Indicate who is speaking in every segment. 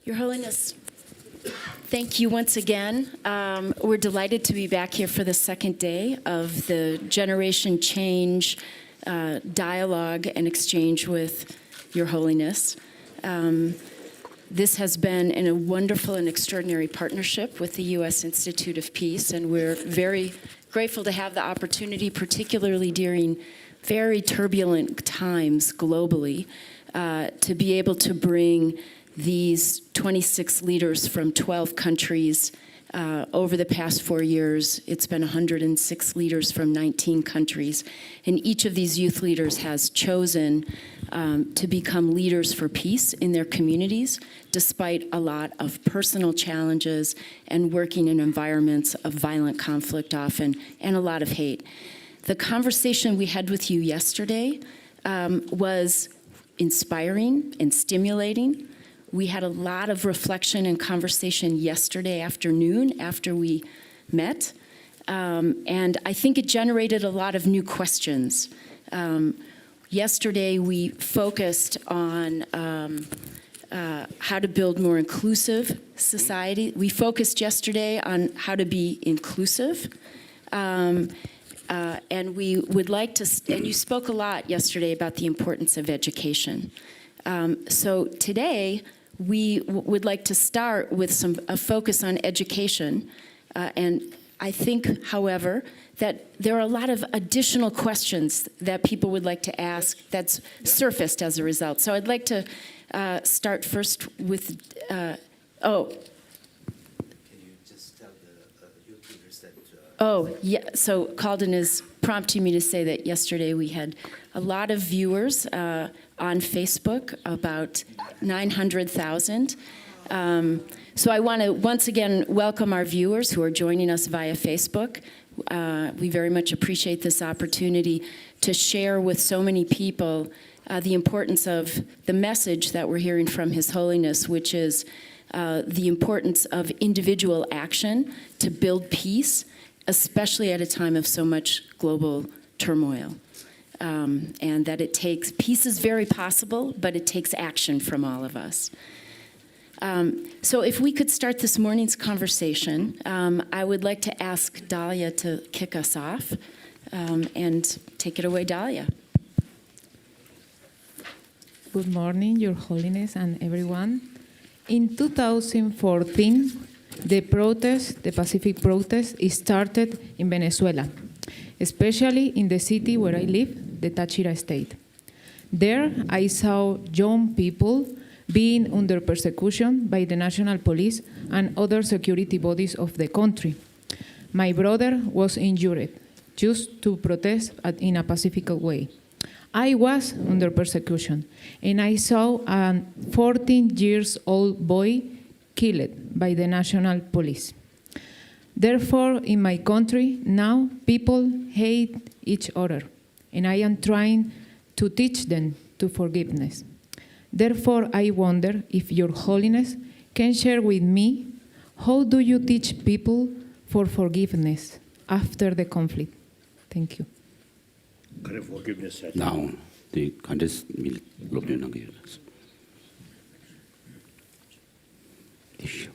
Speaker 1: Your Holiness, thank you once again. We're delighted to be back here for the second day of the Generation Change dialogue and exchange with Your Holiness. This has been in a wonderful and extraordinary partnership with the U.S. Institute of Peace, and we're very grateful to have the opportunity, particularly during very turbulent times globally, to be able to bring these 26 leaders from 12 countries. Over the past 4 years, it's been 106 leaders from 19 countries. And each of these youth leaders has chosen to become leaders for peace in their communities, despite a lot of personal challenges and working in environments of violent conflict often, and a lot of hate. The conversation we had with you yesterday was inspiring and stimulating. We had a lot of reflection and conversation yesterday afternoon after we met, and I think it generated a lot of new questions. Yesterday we focused on how to build more inclusive society. We focused yesterday on how to be inclusive, and we would like to, and you spoke a lot yesterday about the importance of education. So today, we would like to start with a focus on education, and I think, however, that there are a lot of additional questions that people would like to ask that's surfaced as a result. So I'd like to start first with, Can you
Speaker 2: just tell the youth leaders that...
Speaker 1: Oh, yeah, so Calden is prompting me to say that yesterday we had a lot of viewers on Facebook, about 900,000. So I want to once again welcome our viewers who are joining us via Facebook. We very much appreciate this opportunity to share with so many people the importance of the message that we're hearing from His Holiness, which is the importance of individual action to build peace, especially at a time of so much global turmoil. And that it takes, peace is very possible, but it takes action from all of us. So if we could start this morning's conversation, I would like to ask Dahlia to kick us off, and take it away, Dahlia.
Speaker 3: Good morning, Your Holiness and everyone. In 2014, the Pacific protest, started in Venezuela, especially in the city where I live, the Táchira state. There, I saw young people being under persecution by the national police and other security bodies of the country. My brother was injured just to protest in a pacific way. I was under persecution, and I saw a 14-year-old boy killed by the national police. Therefore, in my country, now people hate each other, and I am trying to teach them to forgiveness. Therefore, I wonder if Your Holiness can share with me, how do you teach people for forgiveness after the conflict? Thank you.
Speaker 4: Now, the contest will look in the issue.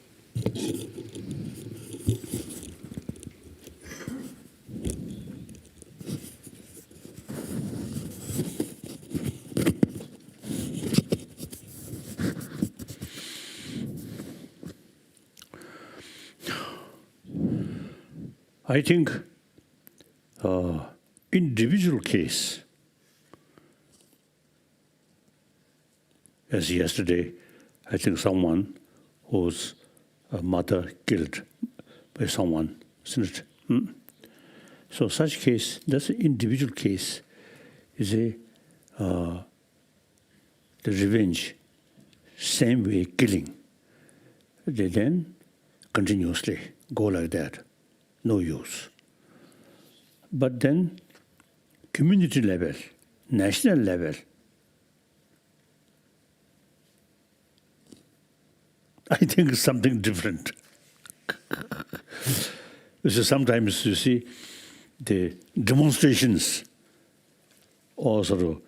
Speaker 5: I think individual case, as yesterday, I think someone whose mother killed by someone, isn't it? So such case, that's an individual case, is the revenge, same way killing. They then continuously go like that. No use. But then, community level, national level, I think it's something different. So sometimes you see the demonstrations also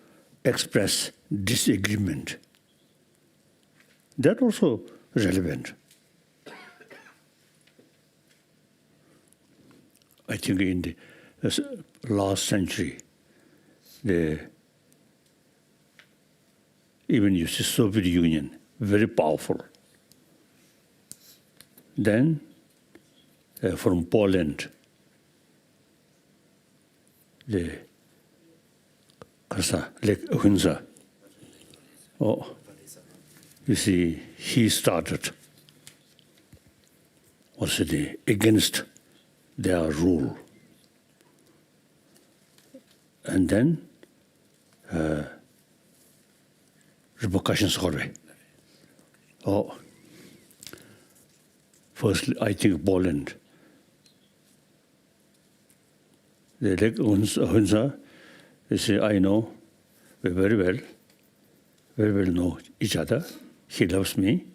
Speaker 5: express disagreement. That also relevant. I think in the last century, even you see Soviet Union, very powerful. Then from Poland, the Lech Wałęsa. Oh, you see, he started also against their rule. And then repercussions horrible. Oh, firstly, I think Poland. The Lech Wałęsa, they say, I know very well know each other. He loves me.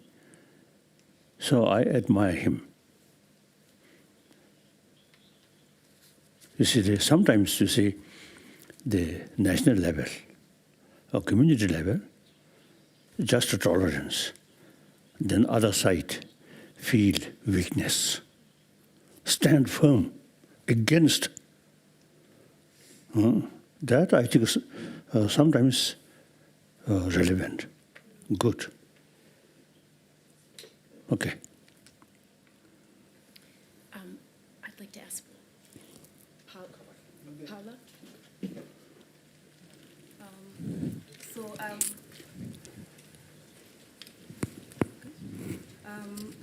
Speaker 5: So I admire him. You see, sometimes you see the national level or community level, just a tolerance. Then other side, feel weakness. Stand firm against. That I think is sometimes relevant, good. Okay.
Speaker 1: I'd like to ask Paula.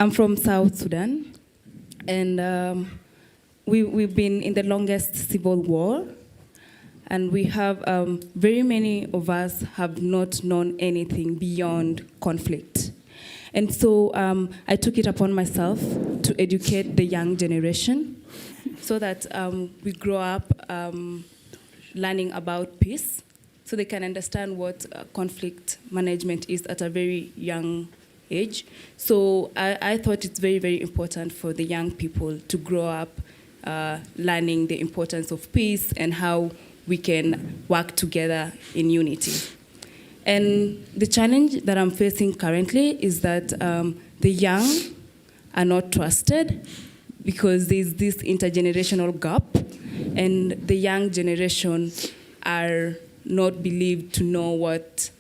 Speaker 6: I'm from South Sudan, and we've been in the longest civil war, and we have very many of us have not known anything beyond conflict. And so I took it upon myself to educate the young generation so that we grow up learning about peace, so they can understand what conflict management is at a very young age. So I thought it's very, very important for the young people to grow up learning the importance of peace and how we can work together in unity. And the challenge that I'm facing currently is that the young are not trusted because there's this intergenerational gap, and the young generation are not believed to know what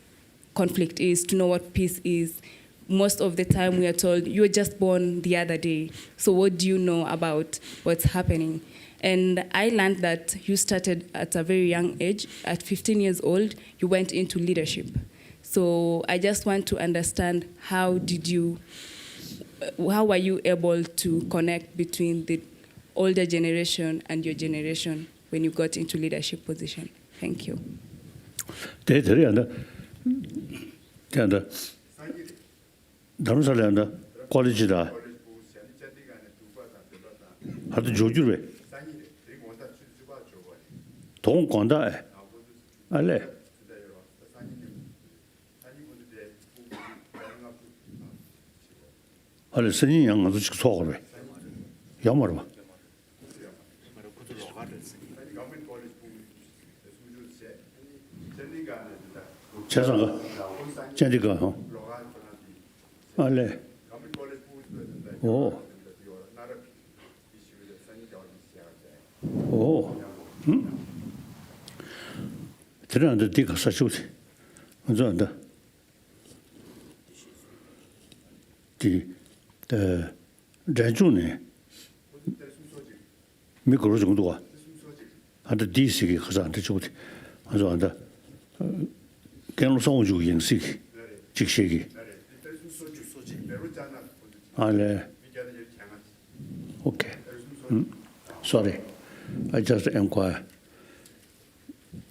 Speaker 6: conflict is, to know what peace is. Most of the time we are told, you were just born the other day, so what do you know about what's happening? And I learned that you started at a very young age. At 15 years old, you went into leadership. So I just want to understand how were you able to connect between the older generation and your generation when you got into leadership position? Thank you.
Speaker 5: Dharamsala college da hadu jojurwe 동 건다 알레 알레 선인 양도 직 소거래 야마르 봐 자상가 젠디가 알레 오 들어는데 네가 사주지 먼저한다 대중네 미크로 정도가 한테 디식이 가서한테 주지 먼저한다 그냥 성우주 인식 직식이 알레 오케이 sorry I just inquire.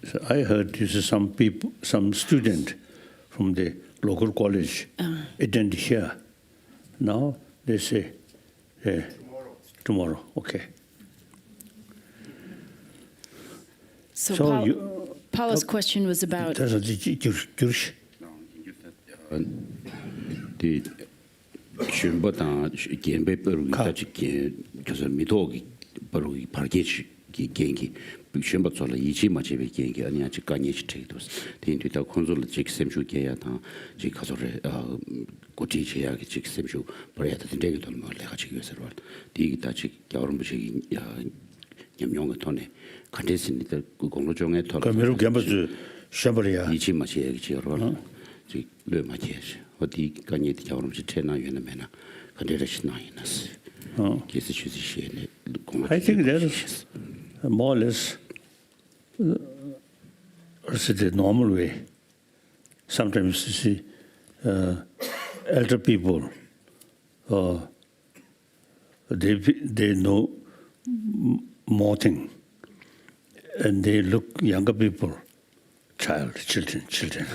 Speaker 5: So I heard this is some student from the local college attend here. Now they say tomorrow. Okay.
Speaker 1: So Paula's question was about.
Speaker 4: 쉔바 졸라 이치 마치베 게게 아니야 지 까니치 트레이도스 데인트다 콘솔 직 셈슈 게야다 지 가소레 고티 제야기 직 셈슈 버야다 데게 돌 말레가 지 위해서 와 디기다 지 겨울은 부시 냠용의 돈에 컨텐츠니들 그 공로종에 돈
Speaker 5: 그러면 캠퍼스 샤버리아
Speaker 4: 이치 마치 지 여러 지 르마치에시 어디 까니 겨울은 지 테나 유네메나 컨텐츠 신나이나스 계속 주시시에
Speaker 5: I think that is more or less the normal way. Sometimes you see elder people, they know more thing, and they look younger people, children.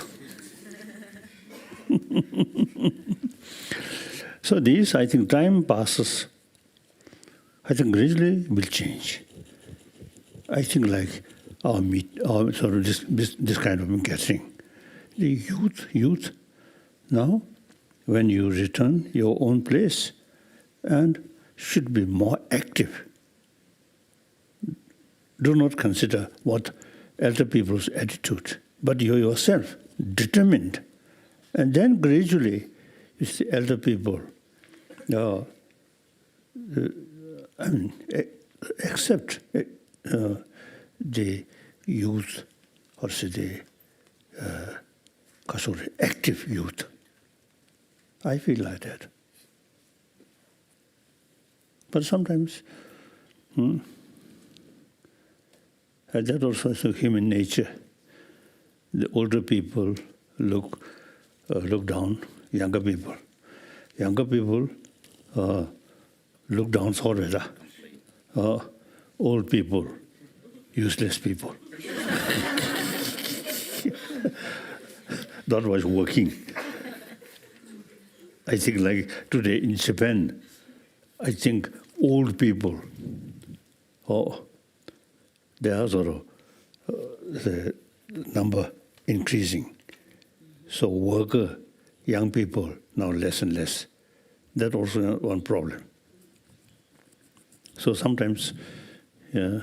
Speaker 5: So these, I think, time passes. I think gradually will change. I think like sort of this kind of gathering. The youth, now, when you return your own place, and should be more active. Do not consider what elder people's attitude, but you yourself determined, and then gradually, you see elder people. Accept the youth, or say the active youth. I feel like that. But sometimes, that also is a human nature. The older people look down, younger people. Younger people look down sorry, old people, useless people. That was working. I think like today in Japan, I think old people, they are sort of the number increasing. So worker, young people, now less and less. That's also one problem. So sometimes, yeah.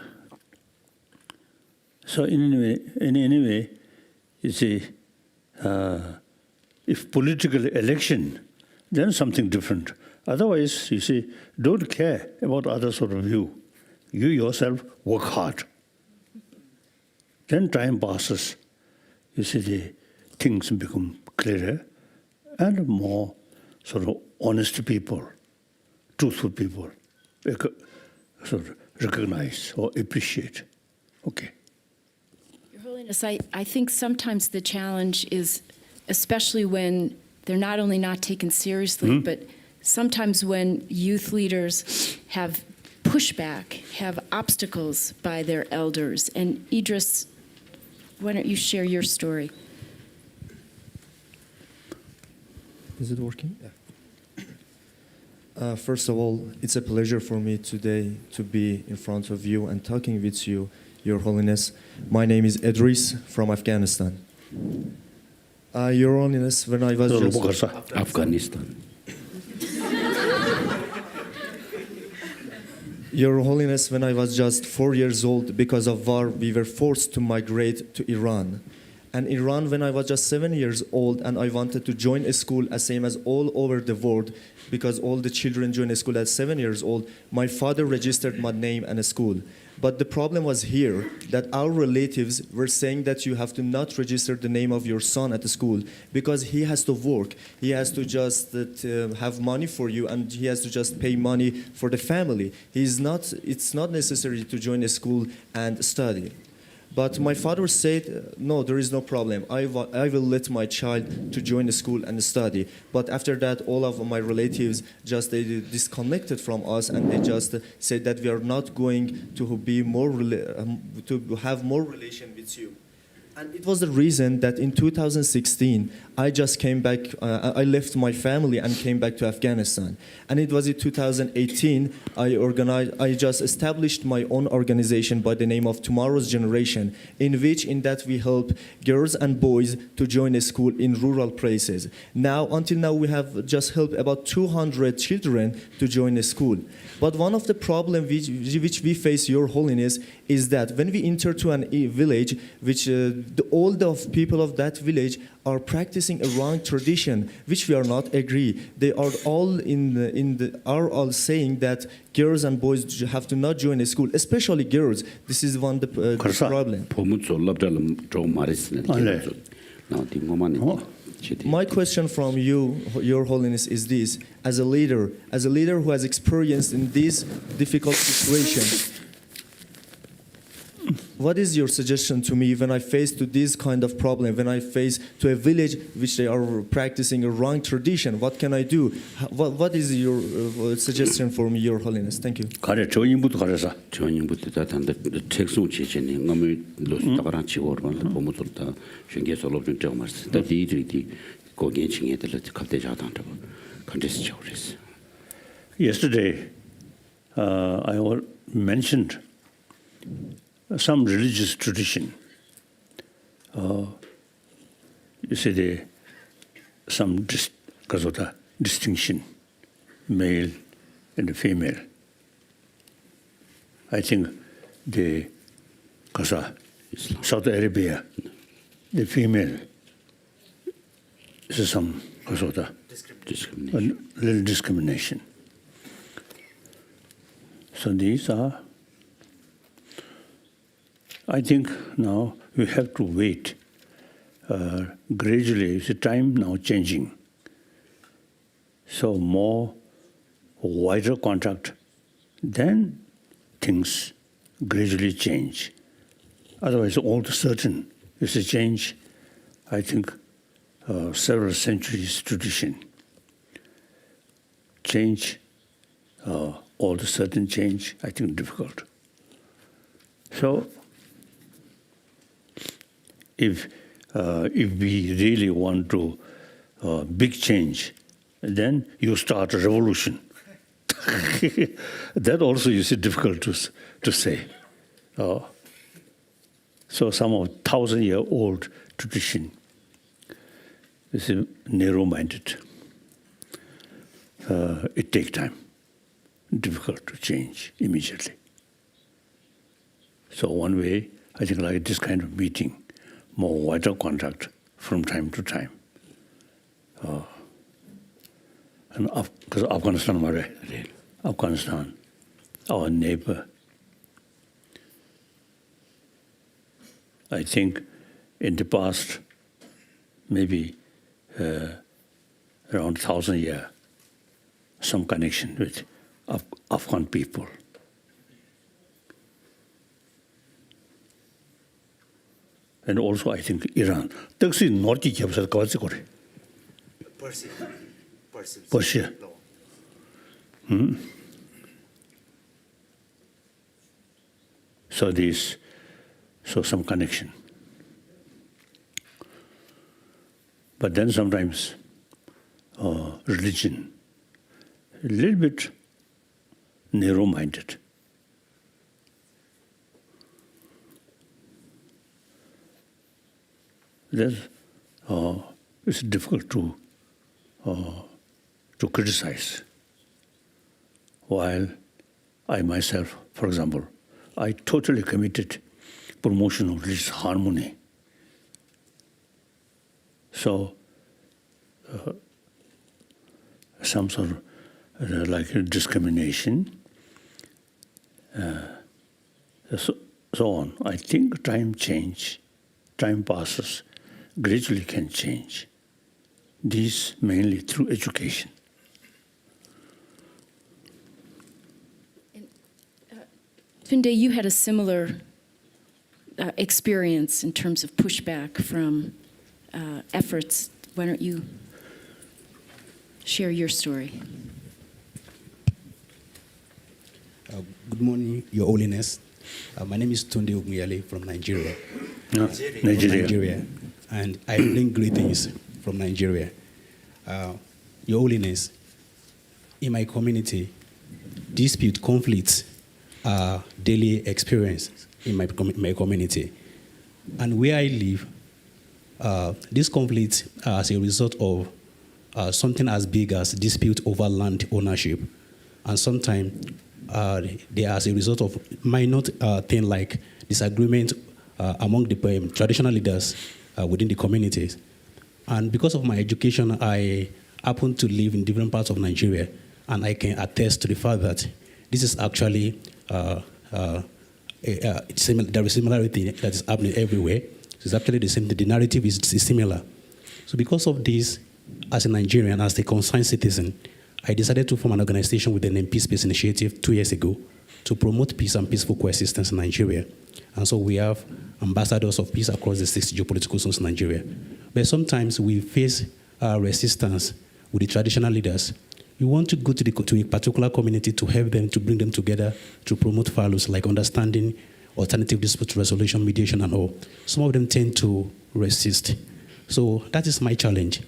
Speaker 5: So in any way, you see, if political election, then something different. Otherwise, you see, don't care about other sort of view. You yourself work hard. Then time passes. You see, the things become clearer and more sort of honest people, truthful people, sort of recognize or appreciate. Okay.
Speaker 1: Your Holiness, I think sometimes the challenge is, especially when they're not only not taken seriously, but sometimes when youth leaders have pushback, have obstacles by their elders. And Idris, why don't you share your story?
Speaker 7: Is it working? Yeah. First of all, it's a pleasure for me today to be in front of you and talking with you, Your Holiness. My name is Idris from Afghanistan. Your Holiness, when I was just...
Speaker 4: Afghanistan.
Speaker 7: Your Holiness, when I was just 4 years old, because of war, we were forced to migrate to Iran. And Iran, when I was just 7 years old, and I wanted to join a school, as same as all over the world, because all the children join a school at 7 years old, my father registered my name and a school. But the problem was here that our relatives were saying that you have to not register the name of your son at the school because he has to work. He has to just have money for you, and he has to just pay money for the family. It's not necessary to join a school and study. But my father said, no, there is no problem. I will let my child to join the school and study. But after that, all of my relatives they disconnected from us, and they just said that we are not going to be to have more relation with you. And it was the reason that in 2016, I just came back, I left my family and came back to Afghanistan. And it was in 2018, I just established my own organization by the name of Tomorrow's Generation, in that we help girls and boys to join a school in rural places. Now, until now, we have just helped about 200 children to join a school. But one of the problems which we face, Your Holiness, is that when we enter to a village, which all the people of that village are practicing a wrong tradition, which we are not agree. They are all are all saying that girls and boys have to not join a school, especially girls. This is one the problem. My question from you, Your Holiness, is this: as a leader who has experienced in this difficult situation, what is your suggestion to me when I face to this kind of problem, when I face to a village which they are practicing a wrong tradition? What can I do? What is your suggestion for me, Your Holiness? Thank you.
Speaker 4: 가래 저인부터 가래서 저인부터 다 단다 책송 지진이 너무 로스다가랑 지고로 보무들다 신경서 로좀 좀 말씀. 다 디디디 고견층에들 갑자기 자단다고 컨테스트 저그랬어.
Speaker 5: Yesterday, I mentioned some religious tradition. You see, some because of the distinction, male and female. I think because of Saudi Arabia, the female is some because of the little discrimination. So these are. I think now we have to wait. Gradually, the time now changing. So more wider contact, then things gradually change. Otherwise, all the certain is a change. I think several centuries tradition. Change, all the certain change, I think difficult. So, if we really want to big change, then you start a revolution. That also is difficult to say. So some of 1,000-year-old tradition is narrow-minded. It takes time. Difficult to change immediately. So one way, I think like this kind of meeting, more wider contact from time to time. And because Afghanistan, our neighbor, I think in the past, maybe around 1,000 years, some connection with Afghan people. And also, I think Iran. Persia. So some connection. But then sometimes religion, a little bit narrow-minded. It's difficult to criticize. While I myself, for example, I totally committed promotion of religious harmony. So some sort of like discrimination, so on. I think time passes, gradually can change. These mainly through education.
Speaker 1: Tunde, you had a similar experience in terms of pushback from efforts. Why don't you share your story?
Speaker 2: Good morning, Your Holiness. My name is Tunde Oguyale from Nigeria.
Speaker 5: Nigeria.
Speaker 8: And I bring greetings from Nigeria. Your Holiness, in my community, dispute, conflicts are daily experience in my community. And where I live, this conflict are as a result of something as big as dispute over land ownership. And sometimes they are as a result of minor things like disagreement among the traditional leaders within the communities. And because of my education, I happen to live in different parts of Nigeria, and I can attest to the fact that this is actually there is similarity that is happening everywhere. It's actually the same. The narrative is similar. So because of this, as a Nigerian, as a concerned citizen, I decided to form an organization with the name Peace Initiative 2 years ago to promote peace and peaceful coexistence in Nigeria. And so we have ambassadors of peace across the 6 geopolitical zones in Nigeria. But sometimes we face resistance with the traditional leaders. You want to go to a particular community to help them, to bring them together, to promote values like understanding, alternative dispute resolution, mediation, and all. Some of them tend to resist. So that is my challenge.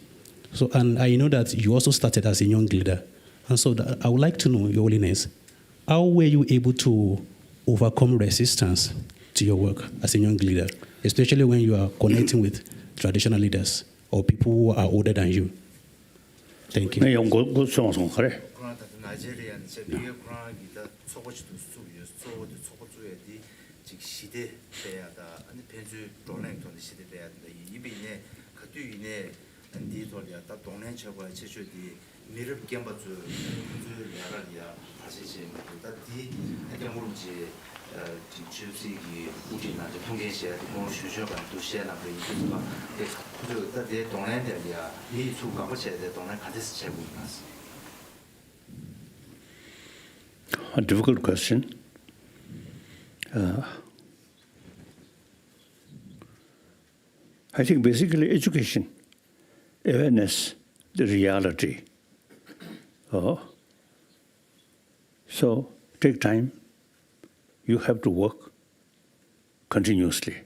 Speaker 8: So, and I know that you also started as a young leader. And so I would like to know, Your Holiness, how were you able to overcome resistance to your work as a young leader, especially when you are connecting with traditional leaders or people who are older than you? Thank you.
Speaker 2: 나이제리안 제 비교 그랑이다 초고치도 수요 초도 초고주에디 즉 시대 배야다 아니 벤주 동랭톤 시대 배야다 이 이비네 그뒤네 디돌이야다 동랭 처벌 제주디 미럽 겸바주 야라리아 다시지 다디 해경물지 지주시기 우리나 평균시에 뭐 수저가 도시에나 그리고 그 다디 동랭들이야 이 수가고 제대 동랭 같이서 제공이었어.
Speaker 5: A difficult question. I think basically education, awareness, the reality. So take time. You have to work continuously.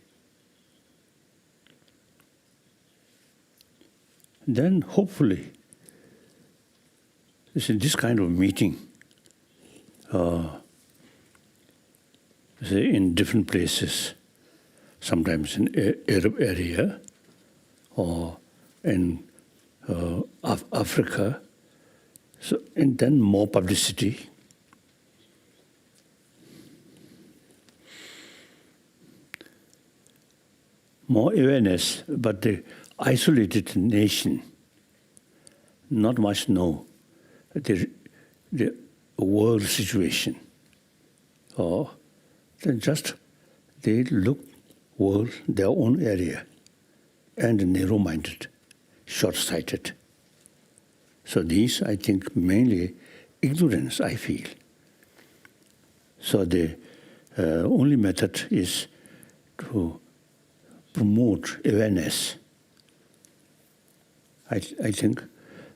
Speaker 5: Then hopefully, this kind of meeting, say in different places, sometimes in Arab area or in Africa, so and then more publicity. More awareness, but the isolated nation not much know the world situation, or then just they look world their own area and narrow-minded, short-sighted. So these, I think, mainly ignorance, I feel. So the only method is to promote awareness. I think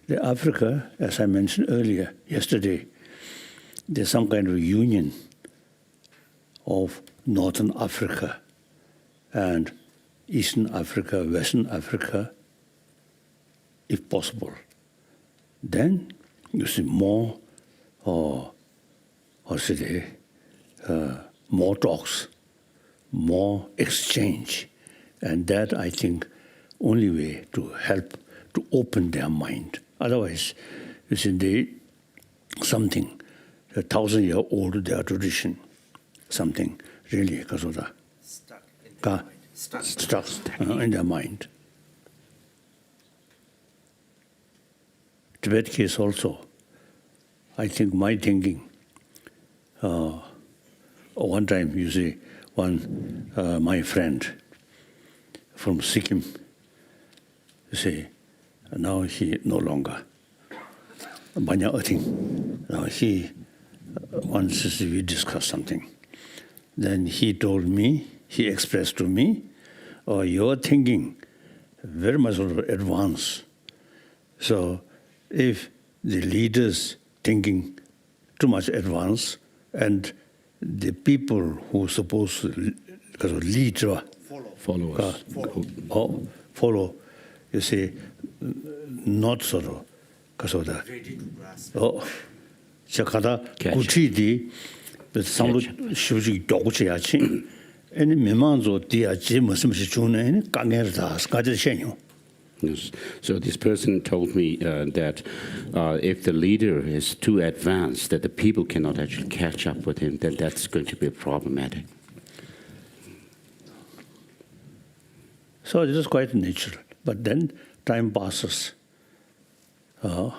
Speaker 5: the Africa, as I mentioned earlier, yesterday, there's some kind of union of Northern Africa and Eastern Africa, Western Africa, if possible. Then you see more, more talks, more exchange, and that I think only way to help to open their mind. Otherwise, you see, something 1,000-year-old their tradition, something really stuck in their mind. Tibet case also, I think my thinking. One time, you see, my friend from Sikkim, you see, now he no longer. Now he once we discussed something. Then he told me, he expressed to me, you're thinking very much advanced. So if the leaders thinking too much advanced and the people who are supposed to lead
Speaker 8: followers.
Speaker 5: follow, you see, not sort of, because of that.
Speaker 2: ready to grasp.
Speaker 5: 제가다
Speaker 4: Catch.
Speaker 5: 구치디 상도 쉬우지 도구치야치 아니 메만조 디아지 무슨 주네 강해다 가지셔요.
Speaker 4: Yes. So this person told me that if the leader is too advanced, that the people cannot actually catch up with him, then that's going to be problematic.
Speaker 5: So it is quite natural. But then time passes. The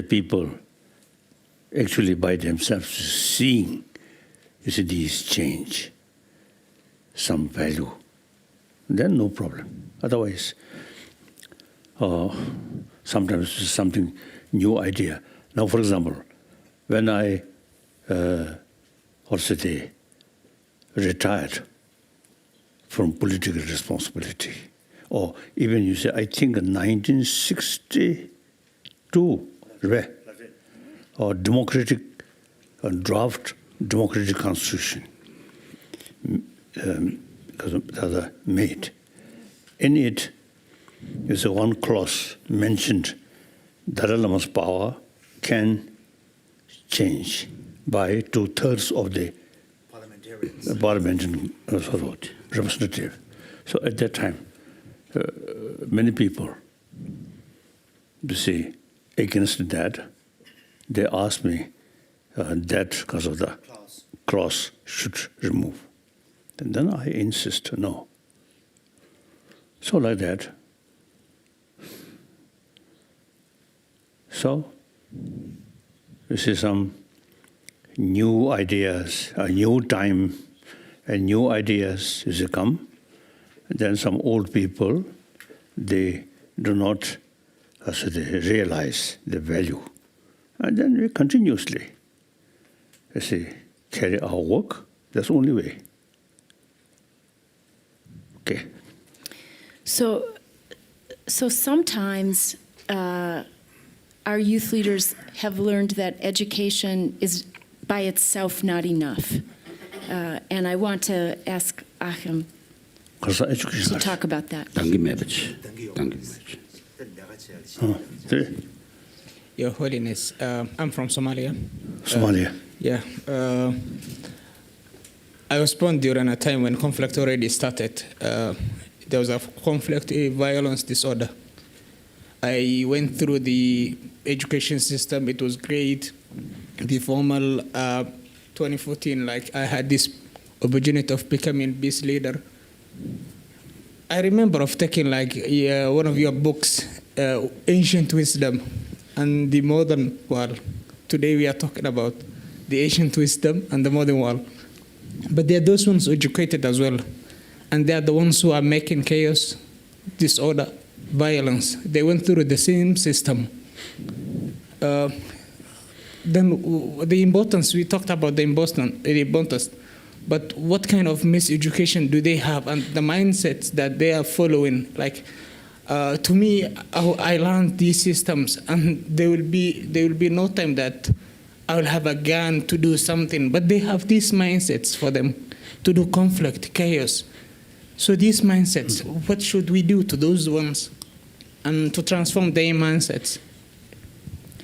Speaker 5: people actually by themselves seeing, you see, these change, some value, then no problem. Otherwise, sometimes it's something new idea. Now, for example, when I retired from political responsibility, or even you say, I think 1962, or democratic draft democratic constitution because of the other made. In it is a one clause mentioned Dalai Lama's power can change by 2/3 of the parliamentarian representative. So at that time, many people, you see, against that, they asked me that because of the clause should remove. And then I insist, no. So like that. So, you see some new ideas, a new time, and new ideas is come. Then some old people, they do not they realize the value. And then we continuously, you see, carry our work. That's the only way. Okay.
Speaker 1: So sometimes our youth leaders have learned that education is by itself not enough. And I want to ask Achim to talk about that.
Speaker 4: Thank you very much. Thank you very much.
Speaker 9: Your Holiness, I'm from Somalia.
Speaker 5: Somalia.
Speaker 9: Yeah. I was born during a time when conflict already started. There was a conflict, a violence disorder. I went through the education system. It was great. The formal 2014, like I had this opportunity of becoming peace leader. I remember of taking like one of your books, Ancient Wisdom and the Modern World. Today we are talking about the ancient wisdom and the modern world. But there are those ones educated as well. And they are the ones who are making chaos, disorder, violence. They went through the same system. Then the importance, we talked about the importance, but what kind of miseducation do they have and the mindsets that they are following? Like, to me, I learned these systems and there will be no time that I will have a gun to do something, but they have these mindsets for them to do conflict, chaos. So these mindsets, what should we do to those ones and to transform their mindsets?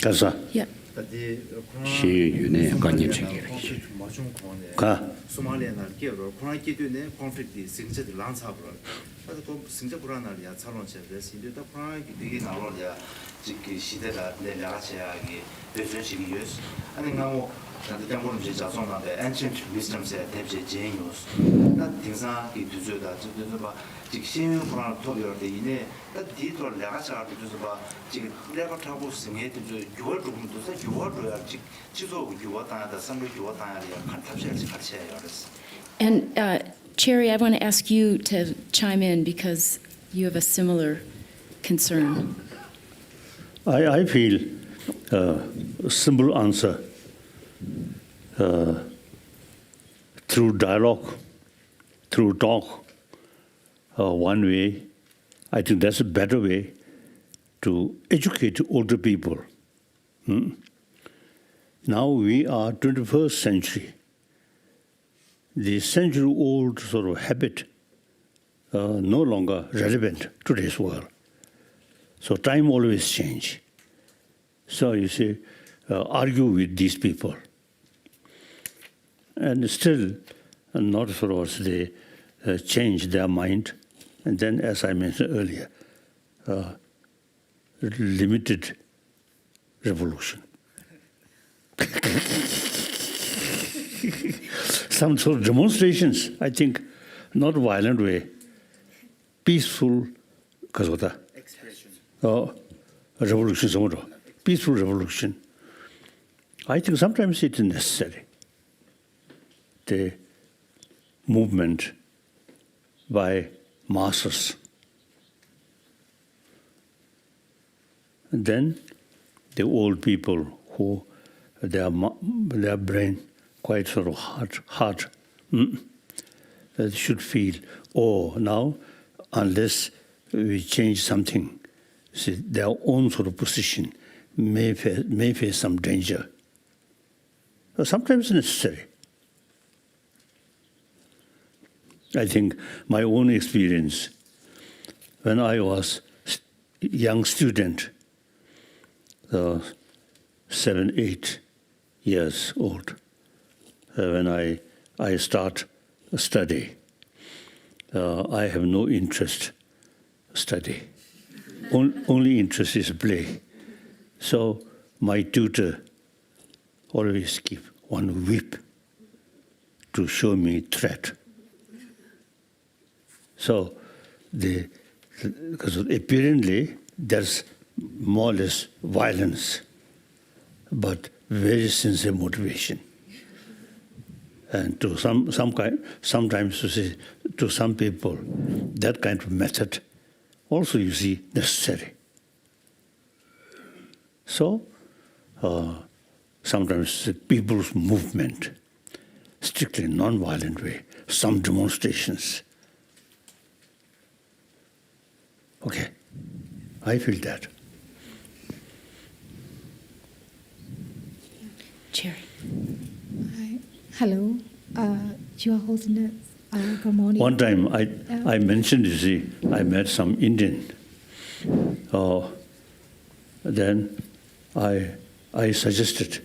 Speaker 5: 가서
Speaker 1: Yeah.
Speaker 4: 시윤의 관념책이에요.
Speaker 5: 가.
Speaker 2: 소말리아나 기어로 코나키드네 콘플릭트 생체들 란사브로 그래서 그 생체 불안하리야 차론체에서 인도다 코나키 되게 나로야 그 시대가 내려가셔야기 대전식이 유스 아니가고 나도 때문에 이제 자송한데 ancient wisdoms에 대비해 제뉴스 나 등산 이 두저다 저도 봐 지금 불안 토비를 때 이내 나 뒤도 내가서 두저 봐 지금 내가 타고 생에 저 6월 정도 돼 6월로야 지도 6월 단하다 3월 6월 단하리야 같이 해야 그랬어.
Speaker 1: And Cherry, I want to ask you to chime in because you have a similar concern.
Speaker 5: I feel a simple answer through dialogue, through talk, one way. I think that's a better way to educate older people. Now we are 21st century. the century-old sort of habit no longer relevant to today's world. So time always change. So you see, argue with these people. And still not sort of they change their mind. And then, as I mentioned earlier, limited revolution. Some sort of demonstrations, I think, not violent way, peaceful,
Speaker 2: expression.
Speaker 5: revolution, peaceful revolution. I think sometimes it is necessary. The movement by masses. And then the old people who their brain quite sort of hard they should feel, oh, now unless we change something, see, their own sort of position may face some danger. Sometimes necessary. I think my own experience when I was a young student, 7, 8 years old, when I start study. I have no interest study. Only interest is play. So my tutor always give one whip to show me threat. So because apparently there's more or less violence, but very sincere motivation. And to sometimes you see, to some people, that kind of method also you see necessary. So sometimes the people's movement, strictly non-violent way, some demonstrations. Okay, I feel that.
Speaker 1: Cherry.
Speaker 10: Hi. Hello, Your Holiness. Good morning.
Speaker 5: One time I mentioned, you see, I met some Indian. Then I suggested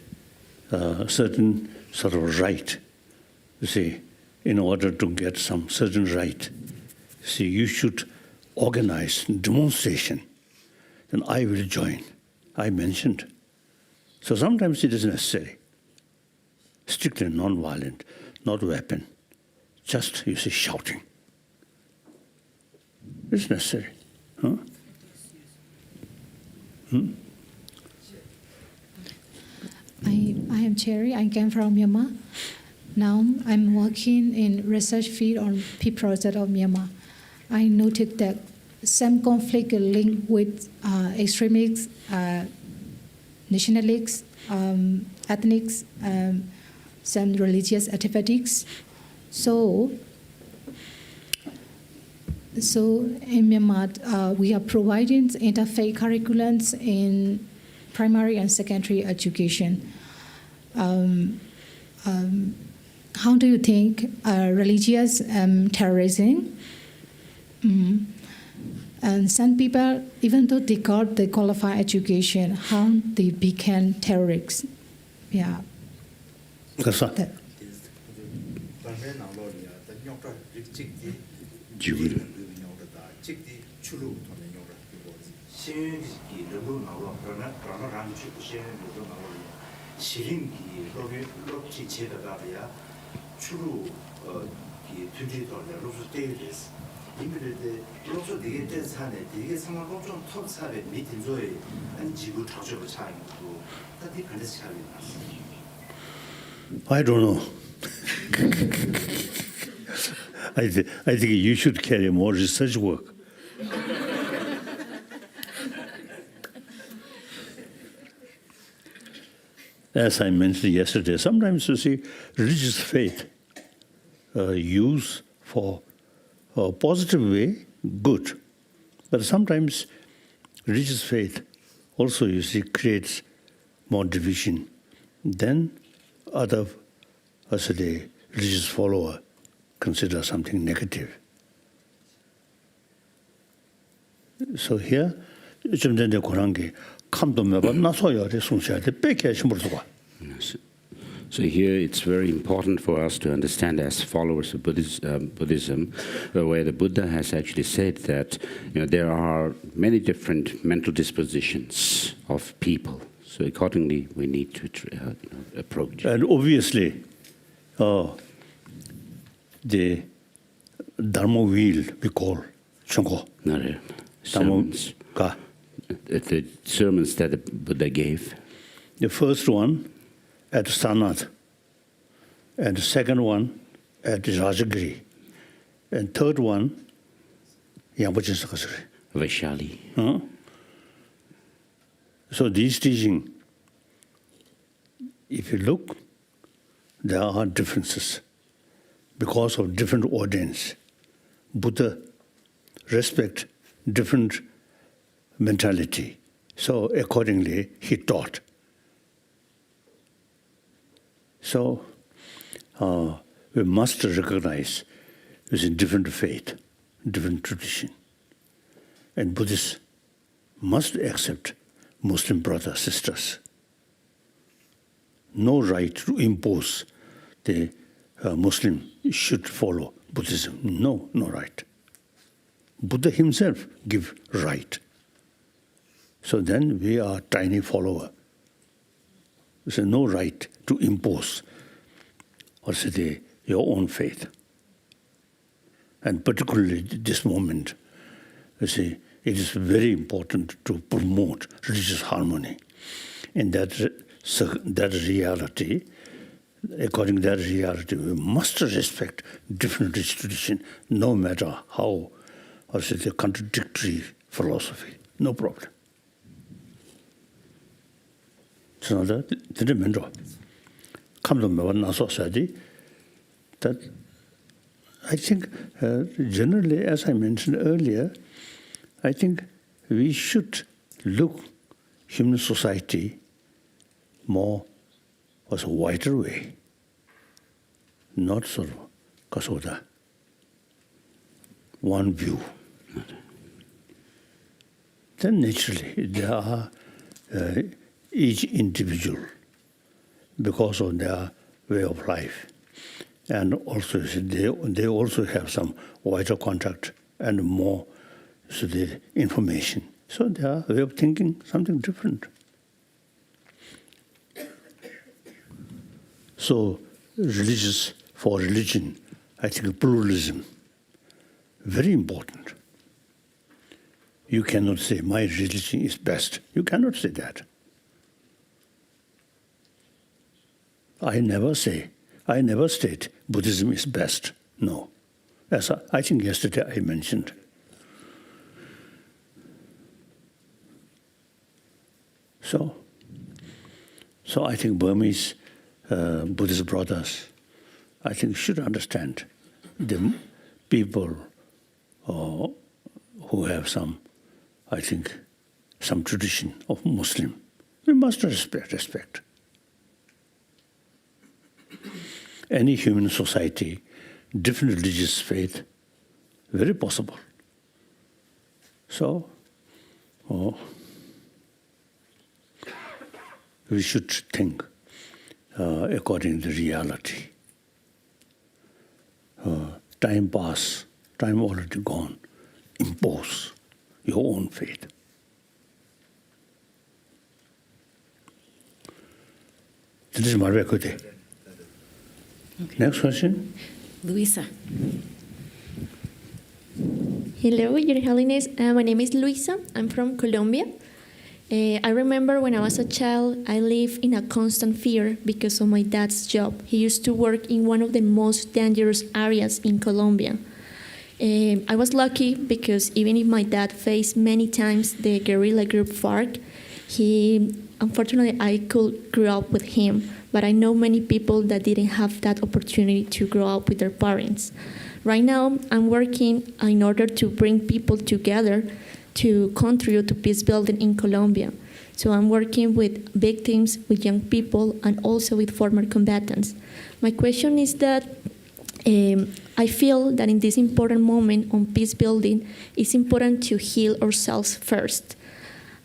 Speaker 5: certain sort of right. You see, in order to get some certain right, see, you should organize demonstration. Then I will join. I mentioned. So sometimes it is necessary. Strictly non-violent, not weapon. Just, you see, shouting. It's necessary. Huh?
Speaker 10: I am Cherry. I came from Myanmar. Now I'm working in research field on peace project of Myanmar. I noted that some conflict linked with extremists, nationalists, ethnics, some religious activities. So in Myanmar, we are providing interfaith curriculums in primary and secondary education. How do you think religious terrorism? And some people, even though they got the qualified education, how they became terrorists? Yeah. That.
Speaker 5: I don't know. I think you should carry more research work. As I mentioned yesterday, sometimes you see religious faith used for a positive way, good. But sometimes religious faith also, you see, creates more division. Then other, religious follower consider something negative. So here, 좀 전에 그런 게 감도 매번 나서야 돼 송셔야 돼 뺏게 심으르고.
Speaker 4: So here it's very important for us to understand as followers of Buddhism, where the Buddha has actually said that there are many different mental dispositions of people. So accordingly, we need to approach.
Speaker 5: And obviously, the Dharma wheel we call Chungko.
Speaker 4: Sermons. The sermons that the Buddha gave.
Speaker 5: The first one at Sanat, and the second one at Rajagiri, and third one,
Speaker 4: Vaishali.
Speaker 5: So these teaching, if you look, there are differences because of different audience. Buddha respect different mentality, so accordingly he taught. So we must recognize there's a different faith, different tradition. And Buddhists must accept Muslim brothers, sisters. No right to impose the Muslim should follow Buddhism. No right. Buddha himself give right. So then we are tiny follower. There's no right to impose or say your own faith. And particularly this moment, you see, it is very important to promote religious harmony. And that reality, according to that reality, we must respect different tradition, no matter how, or say the contradictory philosophy. No problem. So that I think generally, as I mentioned earlier, I think we should look human society more as a wider way, not sort of one view. Then naturally there are each individual, because of their way of life, and also they also have some wider contact and more the information. So their way of thinking something different. So for religion, I think pluralism, very important. You cannot say my religion is best. You cannot say that. I never state Buddhism is best. No. As I think yesterday I mentioned. So I think Burmese Buddhist brothers, I think should understand the people who have some tradition of Muslim. We must respect. Any human society, different religious faith, very possible. So, we should think according to reality. Time pass, time already gone. Impose your own faith. This is my record.
Speaker 1: Okay.
Speaker 5: Next question.
Speaker 1: Luisa.
Speaker 11: Hello, Your Holiness. My name is Luisa. I'm from Colombia. I remember when I was a child, I lived in a constant fear because of my dad's job. He used to work in one of the most dangerous areas in Colombia. I was lucky because even if my dad faced many times the guerrilla group FARC, unfortunately, I could grow up with him. But I know many people that didn't have that opportunity to grow up with their parents. Right now, I'm working in order to bring people together to contribute to peace building in Colombia. So I'm working with victims, with young people, and also with former combatants. My question is that I feel that in this important moment on peace building, it's important to heal ourselves first.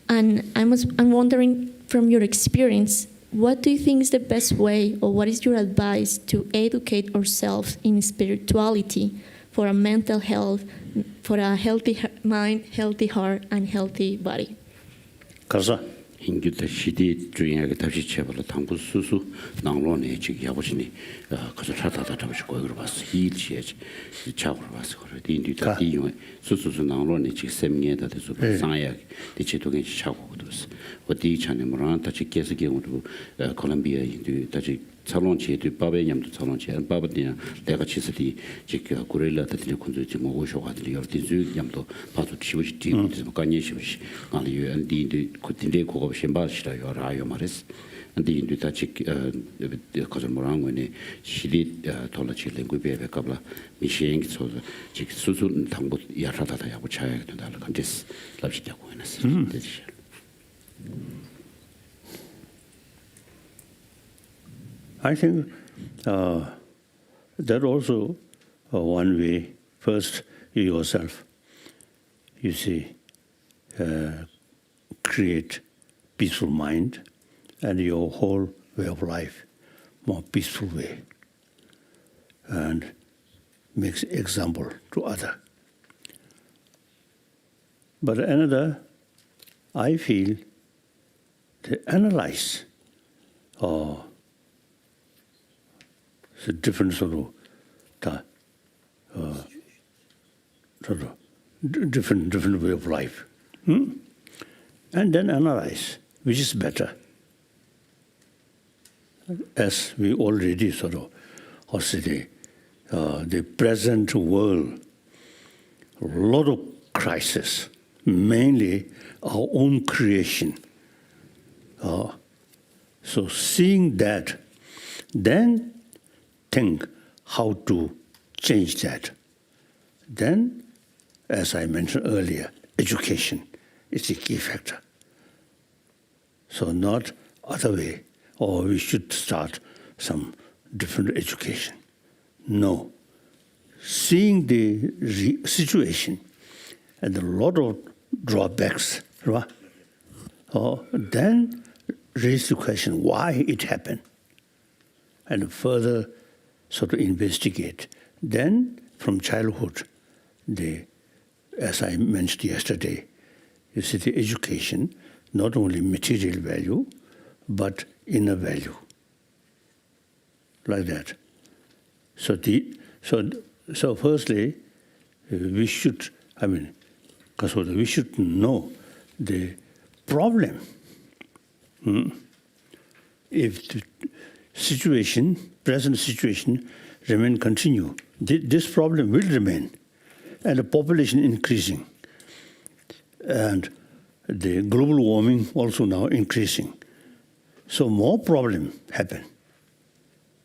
Speaker 11: And I'm wondering, from your experience, what do you think is the best way, or what is your advice to educate ourselves in spirituality for our mental health, for a healthy mind, healthy heart, and healthy body?
Speaker 5: 가서
Speaker 4: 인규다 시대 중요하게 다시 제발 당부 수수 나로네 지금 야보시니 가서 찾아다 잡으시고 그러 봤어 일치에 잡으러 봤어 그래 인규다 이용 수수수 나로네 지금 셈년다 돼서 상야 대체도게 차고 그랬어 어디 차네 뭐라 다시 계속 경우도 콜롬비아 인규 다시 살론치에 바베냠도 살론치에 바베디나 내가 치스디 지금 고릴라들이 군주지 뭐 오셔가지고 열디주 냠도 봐도 치우지 뒤로 간이 치우지 아니 안디인데 그때 그거 심바시라요 라요 말했어 안디인데 다시 가서 뭐라는 거네 시리 돌아치 랭귀베 갑라 미시행기 소서 지금 수수 당부 야라다다 야고 차야 된다 간데스 랍시다고 해놨어
Speaker 5: I think that also one way. First, you yourself, you see, create peaceful mind and your whole way of life more peaceful way, and makes example to other. But another, I feel, to analyze the different sort of different way of life, and then analyze which is better. As we already sort of, or say the present world, a lot of crisis, mainly our own creation. So seeing that, then think how to change that. Then, as I mentioned earlier, education is the key factor. So not other way, or we should start some different education. No. Seeing the situation and a lot of drawbacks, right? Then raise the question why it happened, and further sort of investigate. Then, from childhood, as I mentioned yesterday, you see the education, not only material value, but inner value, like that. So firstly, we should, we should know the problem. If the situation, present situation, continue, this problem will remain, and the population increasing, and the global warming also now increasing. So more problem happen.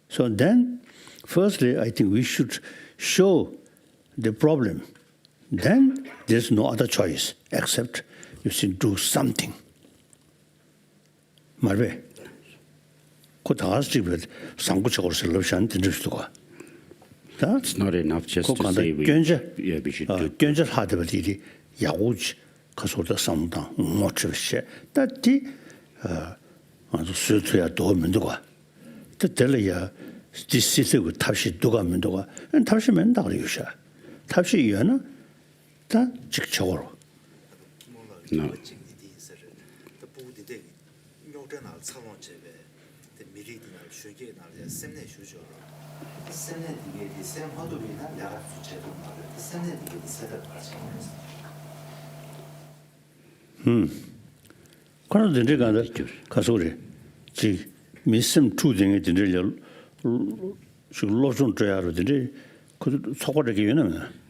Speaker 5: So then, firstly, I think we should show the problem. Then there's no other choice except you should do something. 말왜? 그 다스집에 상구적으로 설럽시한 된줄수가.
Speaker 4: It's not enough just to say we should do.
Speaker 5: 견제 하더라도 야우지 가서도 상당 못 주시. 다티 아주 수트야 도면도가. 때들이야 디시스고 탑시 도가 면도가. 탑시면 다 그러셔. 탑시 이유는 다 직접으로.
Speaker 4: No.
Speaker 5: 그러나 내가 가서 그래. 지 미심 투쟁에 들려 로좀 줘야로들이 그 속어르기 위해는.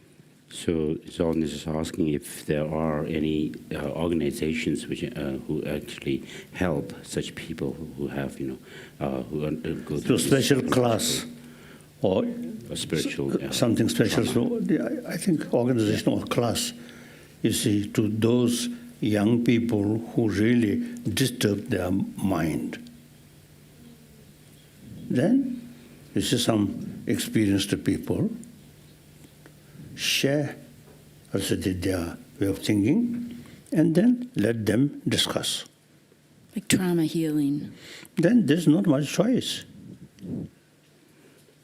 Speaker 4: So His Holiness is asking if there are any organizations which who actually help such people who have, who go through
Speaker 5: special class or
Speaker 4: a spiritual
Speaker 5: something special. So I think organizational class, you see, to those young people who really disturb their mind. Then you see some experienced people share their way of thinking, and then let them discuss.
Speaker 1: Like trauma healing.
Speaker 5: Then there's not much choice.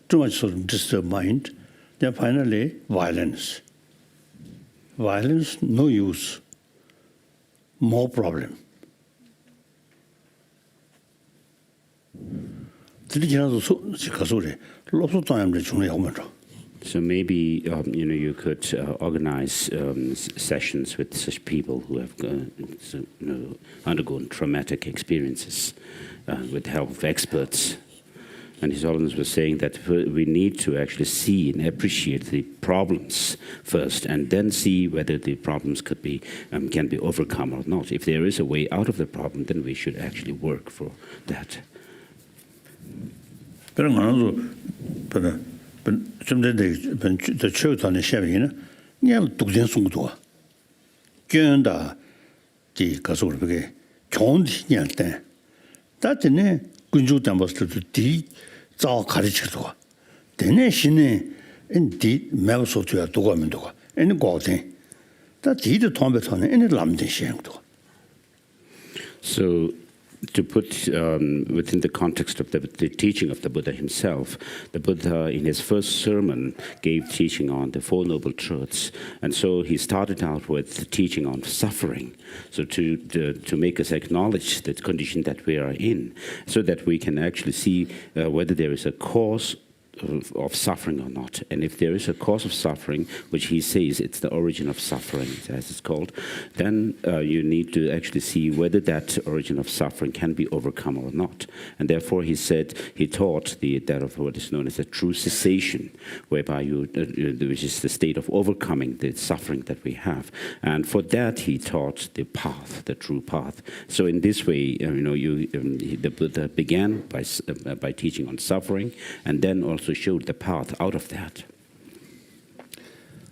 Speaker 5: Too much sort of disturbed mind. Then finally, violence. Violence, no use. More problem.
Speaker 4: So maybe you could organize sessions with such people who have undergone traumatic experiences with the help of experts. And His Holiness was saying that we need to actually see and appreciate the problems first, and then see whether the problems could be can be overcome or not. If there is a way out of the problem, then we should actually work for that.
Speaker 5: The church on the Shavin, you have Duxin Sungtua. Genda, the Kasurbe, Chond Yantan. That in a Gunju Tambas to the Zao Karichua. The nation indeed Melso to a Dogamendua, and the Gautin. That he the Tombeton and the Lamden Shangto.
Speaker 4: So, to put within the context of the teaching of the Buddha himself, the Buddha in his first sermon gave teaching on the Four Noble Truths, and so he started out with teaching on suffering, so to make us acknowledge the condition that we are in, so that we can actually see whether there is a cause of suffering or not. And if there is a cause of suffering, which he says it's the origin of suffering, as it's called, then you need to actually see whether that origin of suffering can be overcome or not. And therefore he taught that of what is known as a true cessation, whereby which is the state of overcoming the suffering that we have. And for that he taught the path, the true path. So in this way, the Buddha began by teaching on suffering, and then also showed the path out of that.